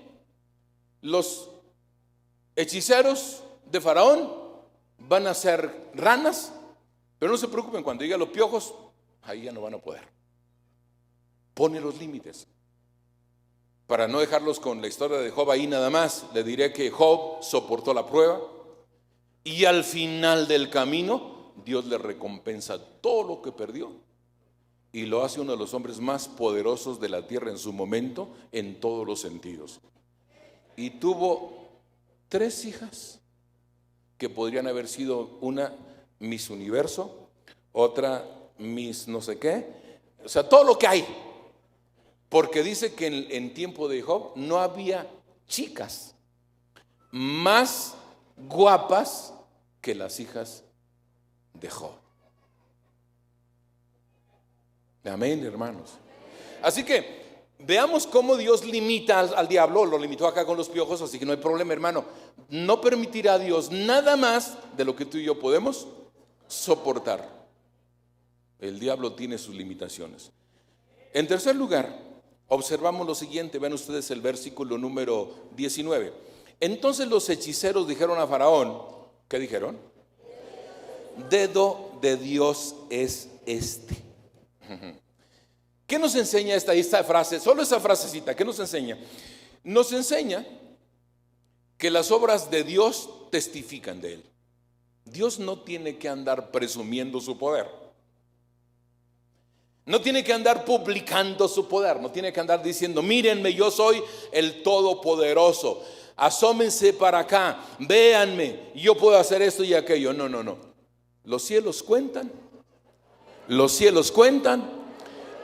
Los hechiceros de Faraón van a ser ranas, pero no se preocupen, cuando lleguen los piojos, ahí ya no van a poder. Pone los límites. Para no dejarlos con la historia de Job ahí nada más, le diré que Job soportó la prueba y al final del camino Dios le recompensa todo lo que perdió y lo hace uno de los hombres más poderosos de la tierra en su momento, en todos los sentidos. Y tuvo 3 hijas que podrían haber sido una Miss Universo, otra Miss no sé qué, o sea, todo lo que hay. Porque dice que en tiempo de Job no había chicas más guapas que las hijas de Job. Amén, hermanos. Así que veamos cómo Dios limita al diablo. Lo limitó acá con los piojos, así que no hay problema, hermano. No permitirá a Dios nada más de lo que tú y yo podemos soportar. El diablo tiene sus limitaciones. En tercer lugar, observamos lo siguiente, vean ustedes el versículo número 19. Entonces los hechiceros dijeron a Faraón, ¿qué dijeron? Dedo de Dios es este. ¿Qué nos enseña esta frase? Solo esa frasecita, ¿qué nos enseña? Nos enseña que las obras de Dios testifican de Él. Dios no tiene que andar presumiendo su poder. No tiene que andar publicando su poder, no tiene que andar diciendo, mírenme, yo soy el Todopoderoso, asómense para acá, véanme, yo puedo hacer esto y aquello. No. Los cielos cuentan,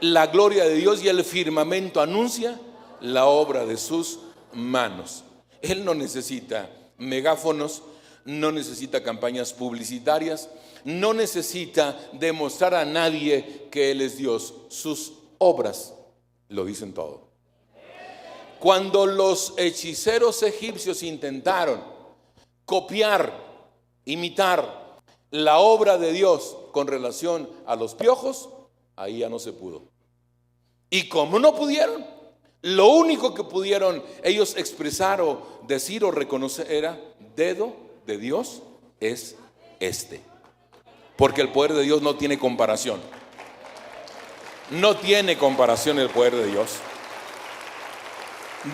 la gloria de Dios y el firmamento anuncia la obra de sus manos. Él no necesita megáfonos, no necesita campañas publicitarias, no necesita demostrar a nadie que Él es Dios. Sus obras lo dicen todo. Cuando los hechiceros egipcios intentaron copiar, imitar la obra de Dios con relación a los piojos, ahí ya no se pudo. Y como no pudieron, lo único que pudieron ellos expresar o decir o reconocer era, dedo de Dios es este. Porque el poder de Dios no tiene comparación. No tiene comparación el poder de Dios.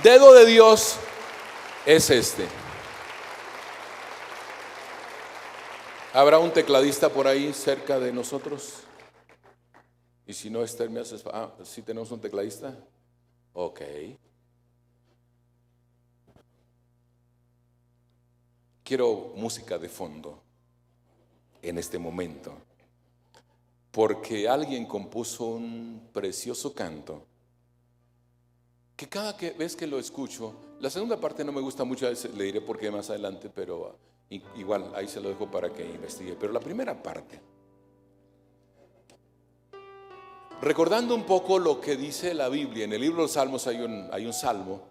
Dedo de Dios es este. ¿Habrá un tecladista por ahí cerca de nosotros? Y si no, Esther, me haces... ¿sí tenemos un tecladista? Ok. Quiero música de fondo en este momento, porque alguien compuso un precioso canto que cada vez que lo escucho, la segunda parte no me gusta mucho, le diré por qué más adelante, pero igual ahí se lo dejo para que investigue. Pero la primera parte, recordando un poco lo que dice la Biblia, en el libro de los Salmos hay un salmo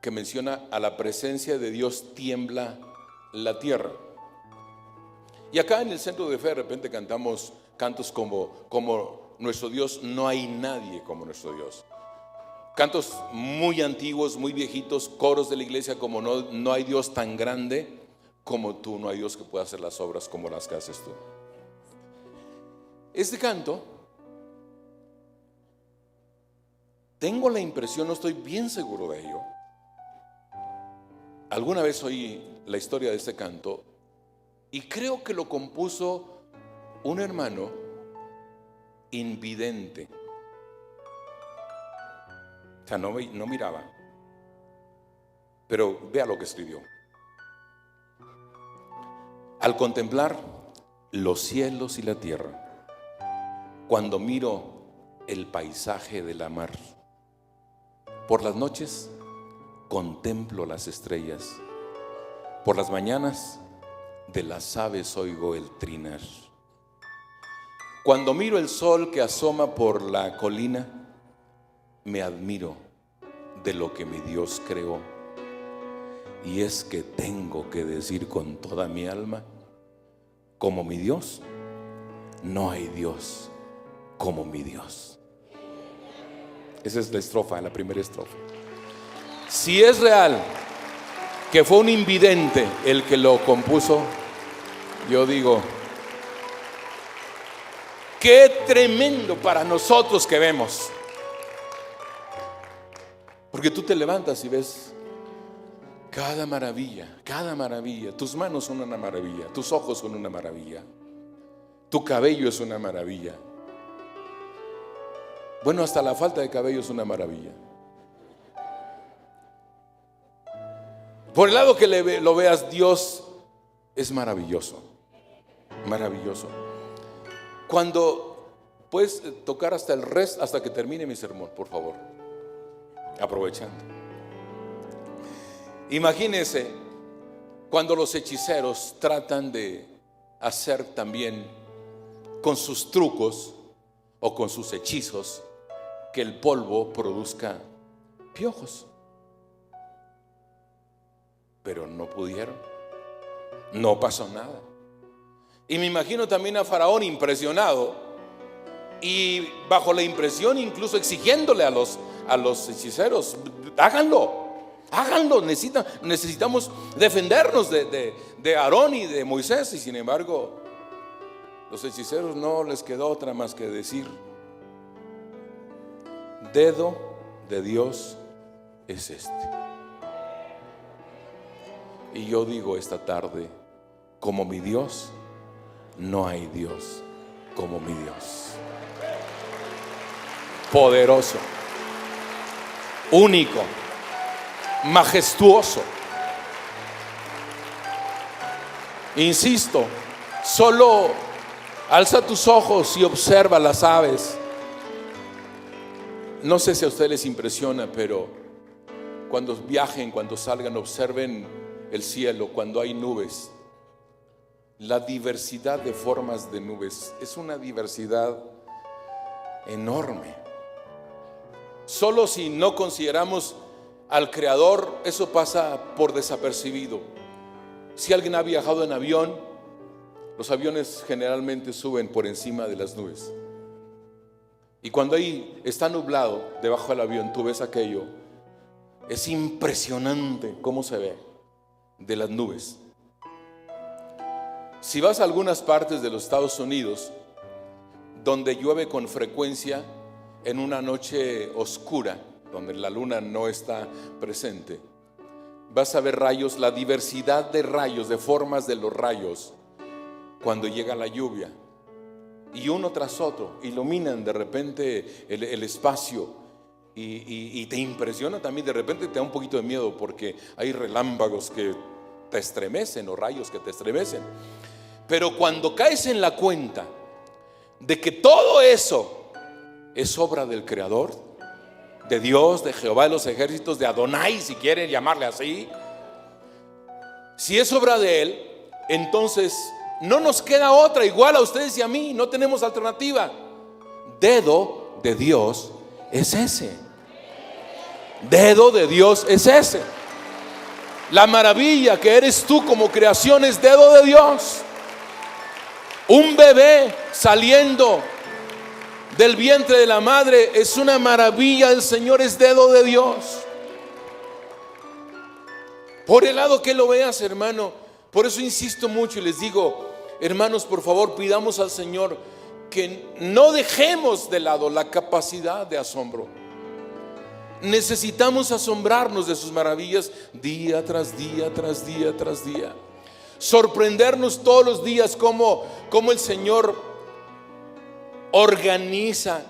que menciona a la presencia de Dios tiembla la tierra. Y acá en el Centro de Fe de repente cantamos cantos como nuestro Dios, no hay nadie como nuestro Dios. Cantos muy antiguos, muy viejitos, coros de la iglesia como no hay Dios tan grande como tú, no hay Dios que pueda hacer las obras como las que haces tú. Este canto, tengo la impresión, no estoy bien seguro de ello. Alguna vez oí la historia de este canto y creo que lo compuso un hermano invidente. O sea, no miraba, pero vea lo que escribió. Al contemplar los cielos y la tierra, cuando miro el paisaje de la mar, por las noches contemplo las estrellas, por las mañanas de las aves oigo el trinar. Cuando miro el sol que asoma por la colina, me admiro de lo que mi Dios creó. Y es que tengo que decir con toda mi alma, como mi Dios, no hay Dios como mi Dios. Esa es la estrofa, la primera estrofa. Si es real que fue un invidente el que lo compuso, yo digo, qué tremendo para nosotros que vemos. Porque tú te levantas y ves cada maravilla. Tus manos son una maravilla, tus ojos son una maravilla, tu cabello es una maravilla. Bueno, hasta la falta de cabello es una maravilla. Por el lado que lo veas, Dios es maravilloso. Maravilloso. Cuando puedes tocar hasta el resto, hasta que termine mi sermón, por favor, aprovechando. Imagínense cuando los hechiceros tratan de hacer también con sus trucos o con sus hechizos que el polvo produzca piojos, pero no pudieron, no pasó nada. Y me imagino también a Faraón impresionado y bajo la impresión incluso exigiéndole a los hechiceros, háganlo, necesitamos defendernos de Aarón y de Moisés. Y sin embargo, los hechiceros no les quedó otra más que decir, dedo de Dios es este. Y yo digo esta tarde, como mi Dios, no hay Dios como mi Dios. Poderoso, único, majestuoso. Insisto, solo alza tus ojos y observa las aves. No sé si a ustedes les impresiona, pero cuando viajen, cuando salgan, observen el cielo cuando hay nubes. La diversidad de formas de nubes es una diversidad enorme. Solo si no consideramos al Creador, eso pasa por desapercibido. Si alguien ha viajado en avión, los aviones generalmente suben por encima de las nubes. Y cuando ahí está nublado debajo del avión, tú ves aquello. Es impresionante cómo se ve de las nubes. Si vas a algunas partes de los Estados Unidos donde llueve con frecuencia en una noche oscura, donde la luna no está presente, vas a ver rayos, la diversidad de rayos, de formas de los rayos cuando llega la lluvia, y uno tras otro iluminan de repente el espacio y te impresiona también. De repente te da un poquito de miedo porque hay relámpagos que te estremecen o rayos que te estremecen. Pero cuando caes en la cuenta de que todo eso es obra del Creador, de Dios, de Jehová de los ejércitos, de Adonai, si quieren llamarle así, si es obra de Él, entonces no nos queda otra, igual a ustedes y a mí, no tenemos alternativa. Dedo de Dios es ese. Dedo de Dios es ese. La maravilla que eres tú como creación es dedo de Dios. Un bebé saliendo del vientre de la madre es una maravilla. El Señor es dedo de Dios. Por el lado que lo veas, hermano, Por eso insisto mucho y les digo, hermanos, por favor, pidamos al Señor que no dejemos de lado la capacidad de asombro. Necesitamos asombrarnos de sus maravillas día tras día, tras día, tras día. Sorprendernos todos los días cómo el Señor organiza,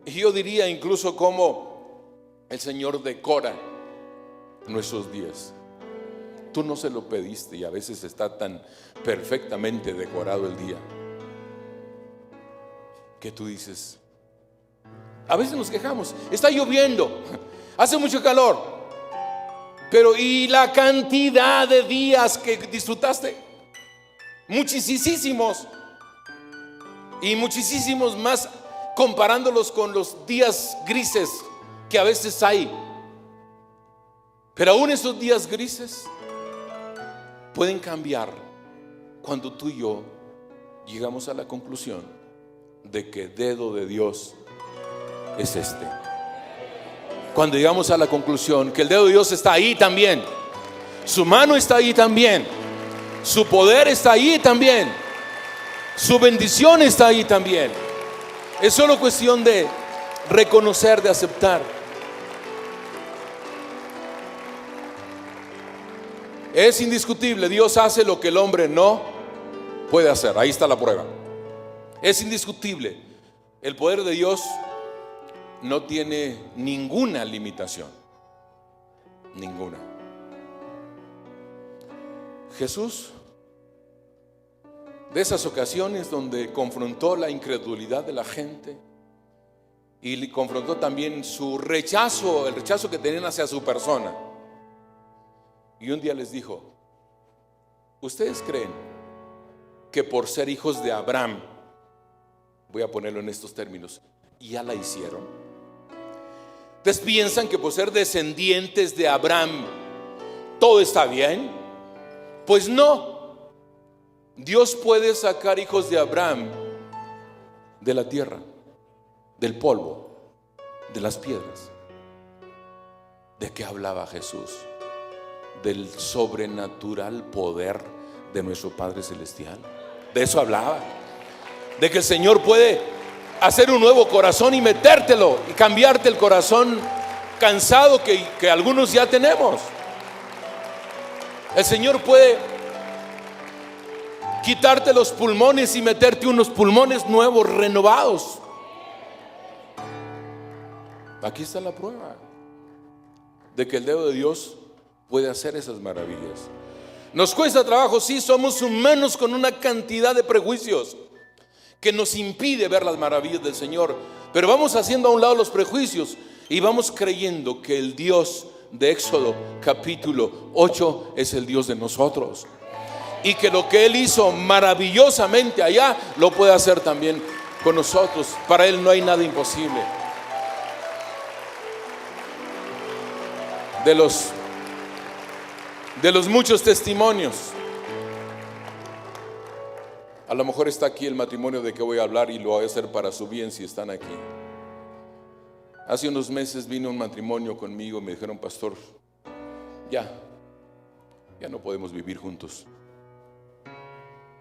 y yo diría incluso cómo el Señor decora nuestros días. Tú no se lo pediste y a veces está tan perfectamente decorado el día que tú dices, a veces nos quejamos, está lloviendo, hace mucho calor, pero ¿y la cantidad de días que disfrutaste? Muchísimos, y muchísimos más comparándolos con los días grises que a veces hay. Pero aún esos días grises pueden cambiar cuando tú y yo llegamos a la conclusión de que el dedo de Dios es este. Cuando llegamos a la conclusión que el dedo de Dios está ahí también, su mano está ahí también, su poder está ahí también, su bendición está ahí también. Es solo cuestión de reconocer, de aceptar. Es indiscutible, Dios hace lo que el hombre no puede hacer. Ahí está la prueba. Es indiscutible, el poder de Dios no tiene ninguna limitación. Ninguna. Jesús, de esas ocasiones donde confrontó la incredulidad de la gente y confrontó también su rechazo, el rechazo que tenían hacia su persona. Y un día les dijo: ¿ustedes creen que por ser hijos de Abraham, voy a ponerlo en estos términos, ya la hicieron? ¿Ustedes piensan que por ser descendientes de Abraham todo está bien? Pues no. Dios puede sacar hijos de Abraham de la tierra, del polvo, de las piedras. ¿De qué hablaba Jesús? Del sobrenatural poder de nuestro Padre Celestial. De eso hablaba. De que el Señor puede hacer un nuevo corazón y metértelo y cambiarte el corazón cansado que algunos ya tenemos. El Señor puede quitarte los pulmones y meterte unos pulmones nuevos, renovados. Aquí está la prueba de que el dedo de Dios puede hacer esas maravillas. Nos cuesta trabajo, sí, somos humanos con una cantidad de prejuicios que nos impide ver las maravillas del Señor, pero vamos haciendo a un lado los prejuicios y vamos creyendo que el Dios de Éxodo capítulo 8 es el Dios de nosotros, y que lo que Él hizo maravillosamente allá lo puede hacer también con nosotros. Para Él no hay nada imposible. De los muchos testimonios, a lo mejor está aquí el matrimonio de que voy a hablar y lo voy a hacer para su bien si están aquí. Hace unos meses vino un matrimonio conmigo, me dijeron: pastor, ya no podemos vivir juntos,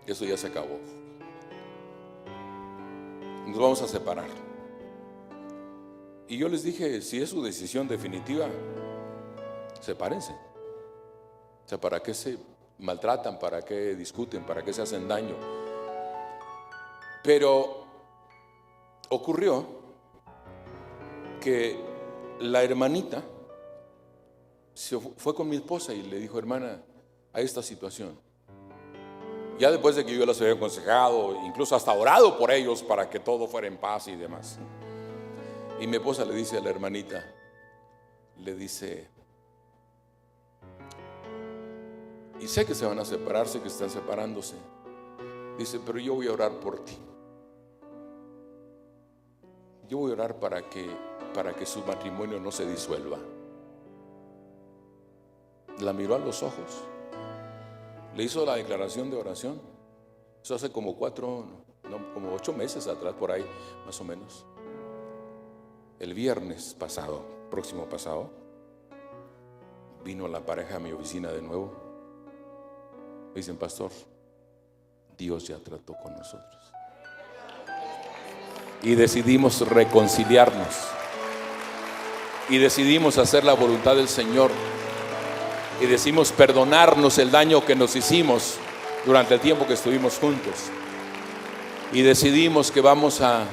eso ya se acabó, nos vamos a separar. Y yo les dije: si es su decisión definitiva, sepárense. O sea, ¿para qué se maltratan? ¿Para qué discuten? ¿Para qué se hacen daño? Pero ocurrió que la hermanita se fue con mi esposa y le dijo: hermana, hay esta situación. Ya después de que yo las había aconsejado, incluso hasta orado por ellos para que todo fuera en paz y demás. Y mi esposa le dice a la hermanita, le dice: y sé que se van a separar, sé que están separándose. Dice: pero yo voy a orar por ti. Yo voy a orar para que su matrimonio no se disuelva. La miró a los ojos, le hizo la declaración de oración. Eso hace como 8 meses atrás, por ahí, más o menos. El viernes pasado, próximo pasado, vino la pareja a mi oficina de nuevo. Dicen, pastor, Dios ya trató con nosotros. Y decidimos reconciliarnos. Y decidimos hacer la voluntad del Señor. Y decidimos perdonarnos el daño que nos hicimos durante el tiempo que estuvimos juntos. Y decidimos que vamos a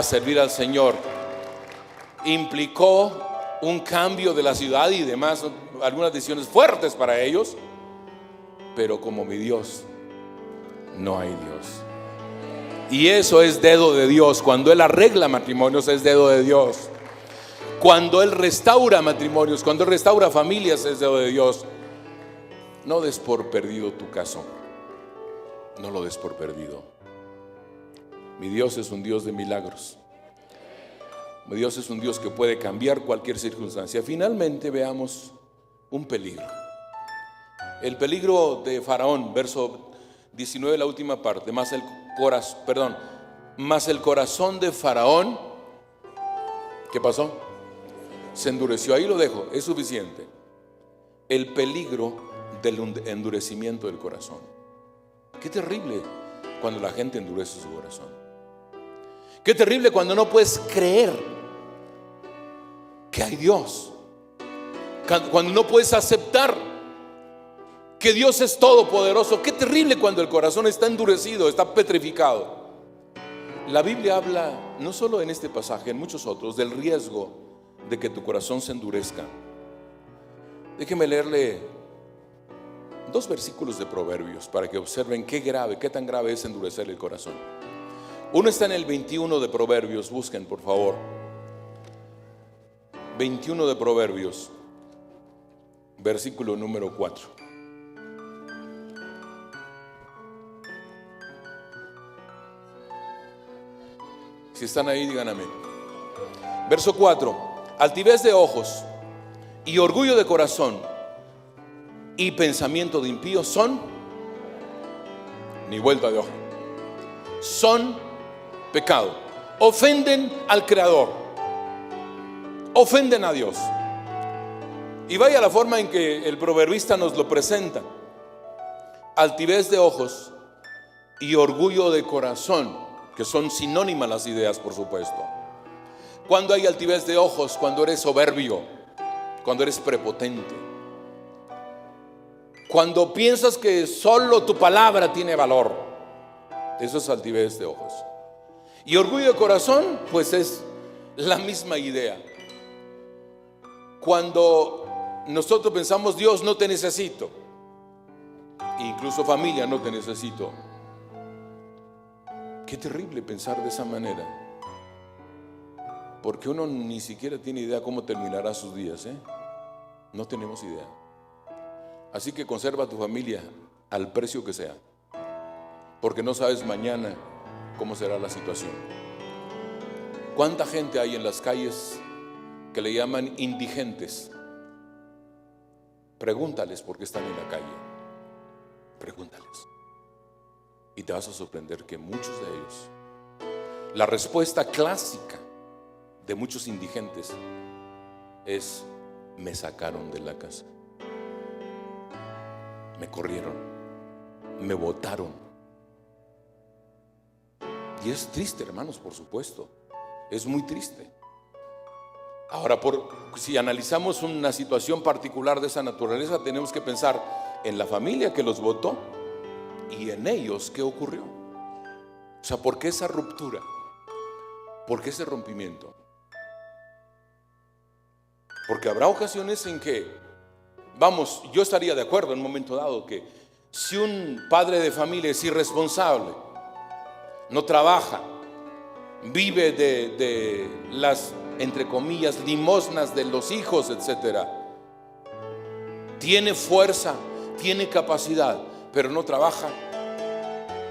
servir al Señor. Implicó un cambio de la ciudad y demás, algunas decisiones fuertes para ellos. Pero como mi Dios, no hay Dios. Y eso es dedo de Dios. Cuando Él arregla matrimonios, es dedo de Dios. Cuando Él restaura matrimonios, cuando Él restaura familias, es dedo de Dios. No des por perdido tu caso. No lo des por perdido. Mi Dios es un Dios de milagros. Mi Dios es un Dios que puede cambiar cualquier circunstancia. Finalmente veamos un peligro. El peligro de Faraón, verso 19, la última parte. Más el corazón de Faraón, ¿qué pasó? Se endureció. Ahí lo dejo, es suficiente. El peligro del endurecimiento del corazón. Qué terrible cuando la gente endurece su corazón. Qué terrible cuando no puedes creer que hay Dios. Cuando no puedes aceptar que Dios es todopoderoso. Qué terrible cuando el corazón está endurecido, está petrificado. La Biblia habla, no solo en este pasaje, en muchos otros, del riesgo de que tu corazón se endurezca. Déjeme leerle 2 versículos de Proverbios para que observen qué tan grave es endurecer el corazón. Uno está en el 21 de Proverbios, busquen por favor. 21 de Proverbios, versículo número 4. Si están ahí, digan amén. Verso 4. Altivez de ojos y orgullo de corazón y pensamiento de impío son, ni vuelta de ojo, son pecado. Ofenden al Creador, ofenden a Dios. Y vaya la forma en que el proverbista nos lo presenta: altivez de ojos y orgullo de corazón, que son sinónimas las ideas, por supuesto. Cuando hay altivez de ojos, cuando eres soberbio, cuando eres prepotente, cuando piensas que solo tu palabra tiene valor, eso es altivez de ojos. Y orgullo de corazón, pues es la misma idea. Cuando nosotros pensamos, Dios, no te necesito, incluso familia, no te necesito. Qué terrible pensar de esa manera, porque uno ni siquiera tiene idea cómo terminará sus días, No tenemos idea. Así que conserva tu familia al precio que sea, porque no sabes mañana cómo será la situación. ¿Cuánta gente hay en las calles que le llaman indigentes? Pregúntales por qué están en la calle. Pregúntales. Y te vas a sorprender que muchos de ellos, la respuesta clásica de muchos indigentes es: me sacaron de la casa, me corrieron, me botaron. Y es triste, hermanos, por supuesto, es muy triste. Ahora, si analizamos una situación particular de esa naturaleza, tenemos que pensar en la familia que los botó y en ellos qué ocurrió. O sea, ¿por qué esa ruptura? ¿Por qué ese rompimiento? Porque habrá ocasiones en que, yo estaría de acuerdo en un momento dado que si un padre de familia es irresponsable, no trabaja, vive de las, entre comillas, limosnas de los hijos, etcétera, tiene fuerza, tiene capacidad, pero no trabaja,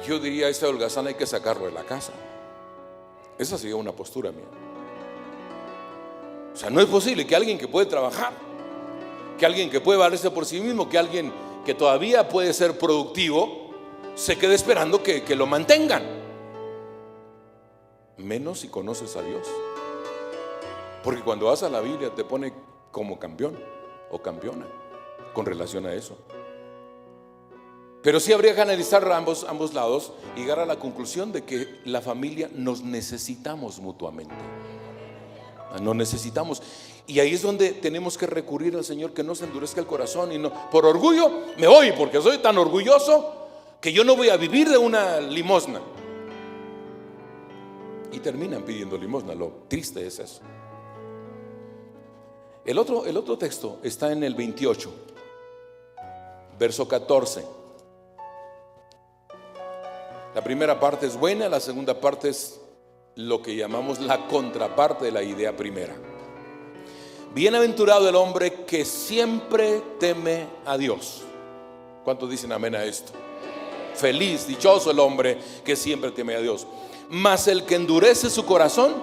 yo diría: este holgazán hay que sacarlo de la casa. Esa sería una postura mía. O sea, no es posible que alguien que puede trabajar, que alguien que puede valerse por sí mismo, que alguien que todavía puede ser productivo, se quede esperando que lo mantengan. Menos si conoces a Dios. Porque cuando vas a la Biblia te pone como campeón o campeona con relación a eso. Pero sí habría que analizar ambos lados y llegar a la conclusión de que la familia nos necesitamos mutuamente. Nos necesitamos. Y ahí es donde tenemos que recurrir al Señor, que no se endurezca el corazón y no, por orgullo me voy, porque soy tan orgulloso que yo no voy a vivir de una limosna. Y terminan pidiendo limosna. Lo triste es eso. El otro texto está en el 28, verso 14. La primera parte es buena, la segunda parte es lo que llamamos la contraparte de la idea primera. Bienaventurado el hombre que siempre teme a Dios. ¿Cuántos dicen amén a esto? Feliz, dichoso el hombre que siempre teme a Dios. Mas el que endurece su corazón,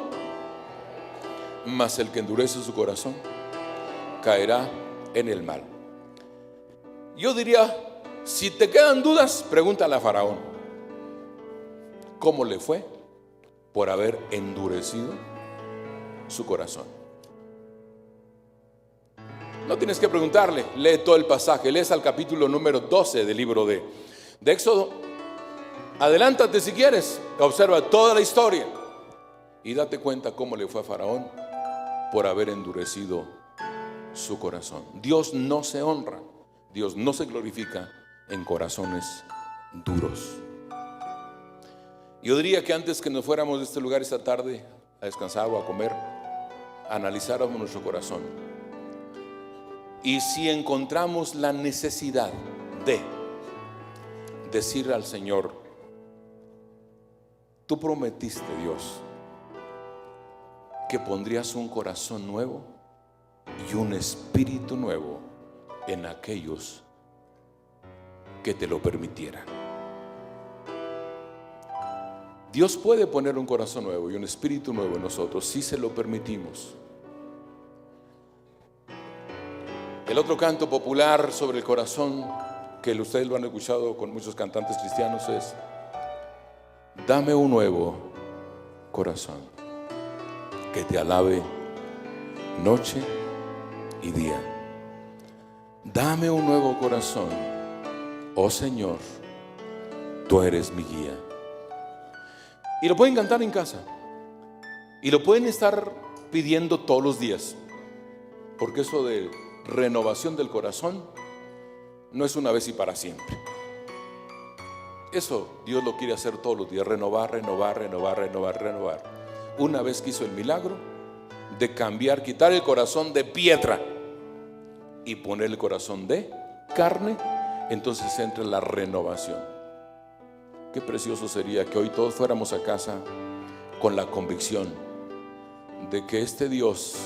caerá en el mal. Yo diría, si te quedan dudas, pregúntale a Faraón. ¿Cómo le fue? Por haber endurecido su corazón. No tienes que preguntarle, lee todo el pasaje, lees al capítulo número 12 del libro de Éxodo. Adelántate si quieres, observa toda la historia y date cuenta cómo le fue a Faraón por haber endurecido su corazón. Dios no se honra, Dios no se glorifica en corazones duros. Yo diría que antes que nos fuéramos de este lugar esta tarde a descansar o a comer, analizáramos nuestro corazón. Y si encontramos la necesidad de decirle al Señor, tú prometiste, Dios, que pondrías un corazón nuevo y un espíritu nuevo en aquellos que te lo permitieran. Dios puede poner un corazón nuevo y un espíritu nuevo en nosotros si se lo permitimos. El otro canto popular sobre el corazón, que ustedes lo han escuchado con muchos cantantes cristianos, es: dame un nuevo corazón que te alabe noche y día. Dame un nuevo corazón, oh Señor, tú eres mi guía. Y lo pueden cantar en casa y lo pueden estar pidiendo todos los días, porque eso de renovación del corazón no es una vez y para siempre. Eso Dios lo quiere hacer todos los días, renovar. Una vez que hizo el milagro de cambiar, quitar el corazón de piedra y poner el corazón de carne, entonces entra la renovación. Qué precioso sería que hoy todos fuéramos a casa con la convicción de que este Dios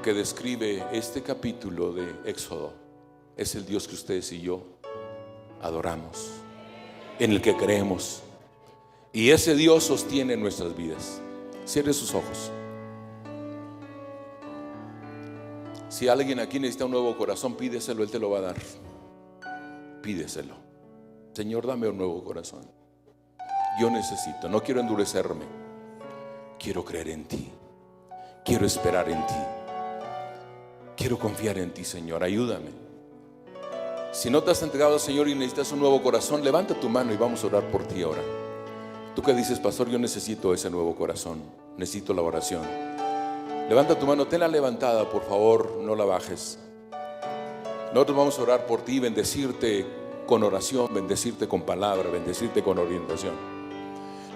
que describe este capítulo de Éxodo es el Dios que ustedes y yo adoramos, en el que creemos, y ese Dios sostiene nuestras vidas. Cierre sus ojos. Si alguien aquí necesita un nuevo corazón, pídeselo, Él te lo va a dar. Pídeselo. Señor, dame un nuevo corazón. Yo necesito, no quiero endurecerme, quiero creer en ti, quiero esperar en ti, quiero confiar en ti, Señor, ayúdame. Si no te has entregado al Señor y necesitas un nuevo corazón, levanta tu mano y vamos a orar por ti ahora. Tú que dices, pastor, yo necesito ese nuevo corazón, necesito la oración. Levanta tu mano, tenla levantada, por favor, no la bajes. Nosotros vamos a orar por ti, bendecirte con oración, bendecirte con palabra, bendecirte con orientación.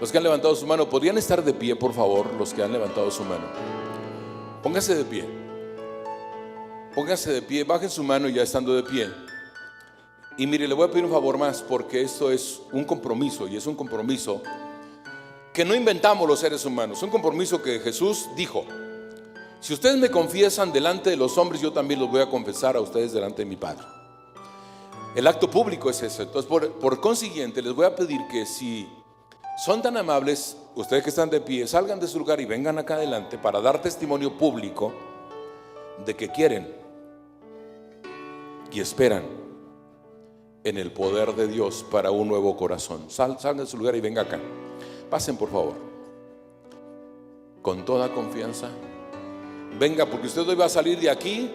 Los que han levantado su mano, ¿podrían estar de pie, por favor? Los que han levantado su mano, póngase de pie. Póngase de pie, bajen su mano ya estando de pie. Y mire, le voy a pedir un favor más, porque esto es un compromiso, y es un compromiso que no inventamos los seres humanos. Es un compromiso que Jesús dijo: si ustedes me confiesan delante de los hombres, yo también los voy a confesar a ustedes delante de mi Padre. El acto público es eso. Entonces, por consiguiente, les voy a pedir que si son tan amables, ustedes que están de pie, salgan de su lugar y vengan acá adelante para dar testimonio público de que quieren y esperan en el poder de Dios para un nuevo corazón. Salgan de su lugar y vengan acá. Pasen, por favor, con toda confianza. Venga, porque usted hoy va a salir de aquí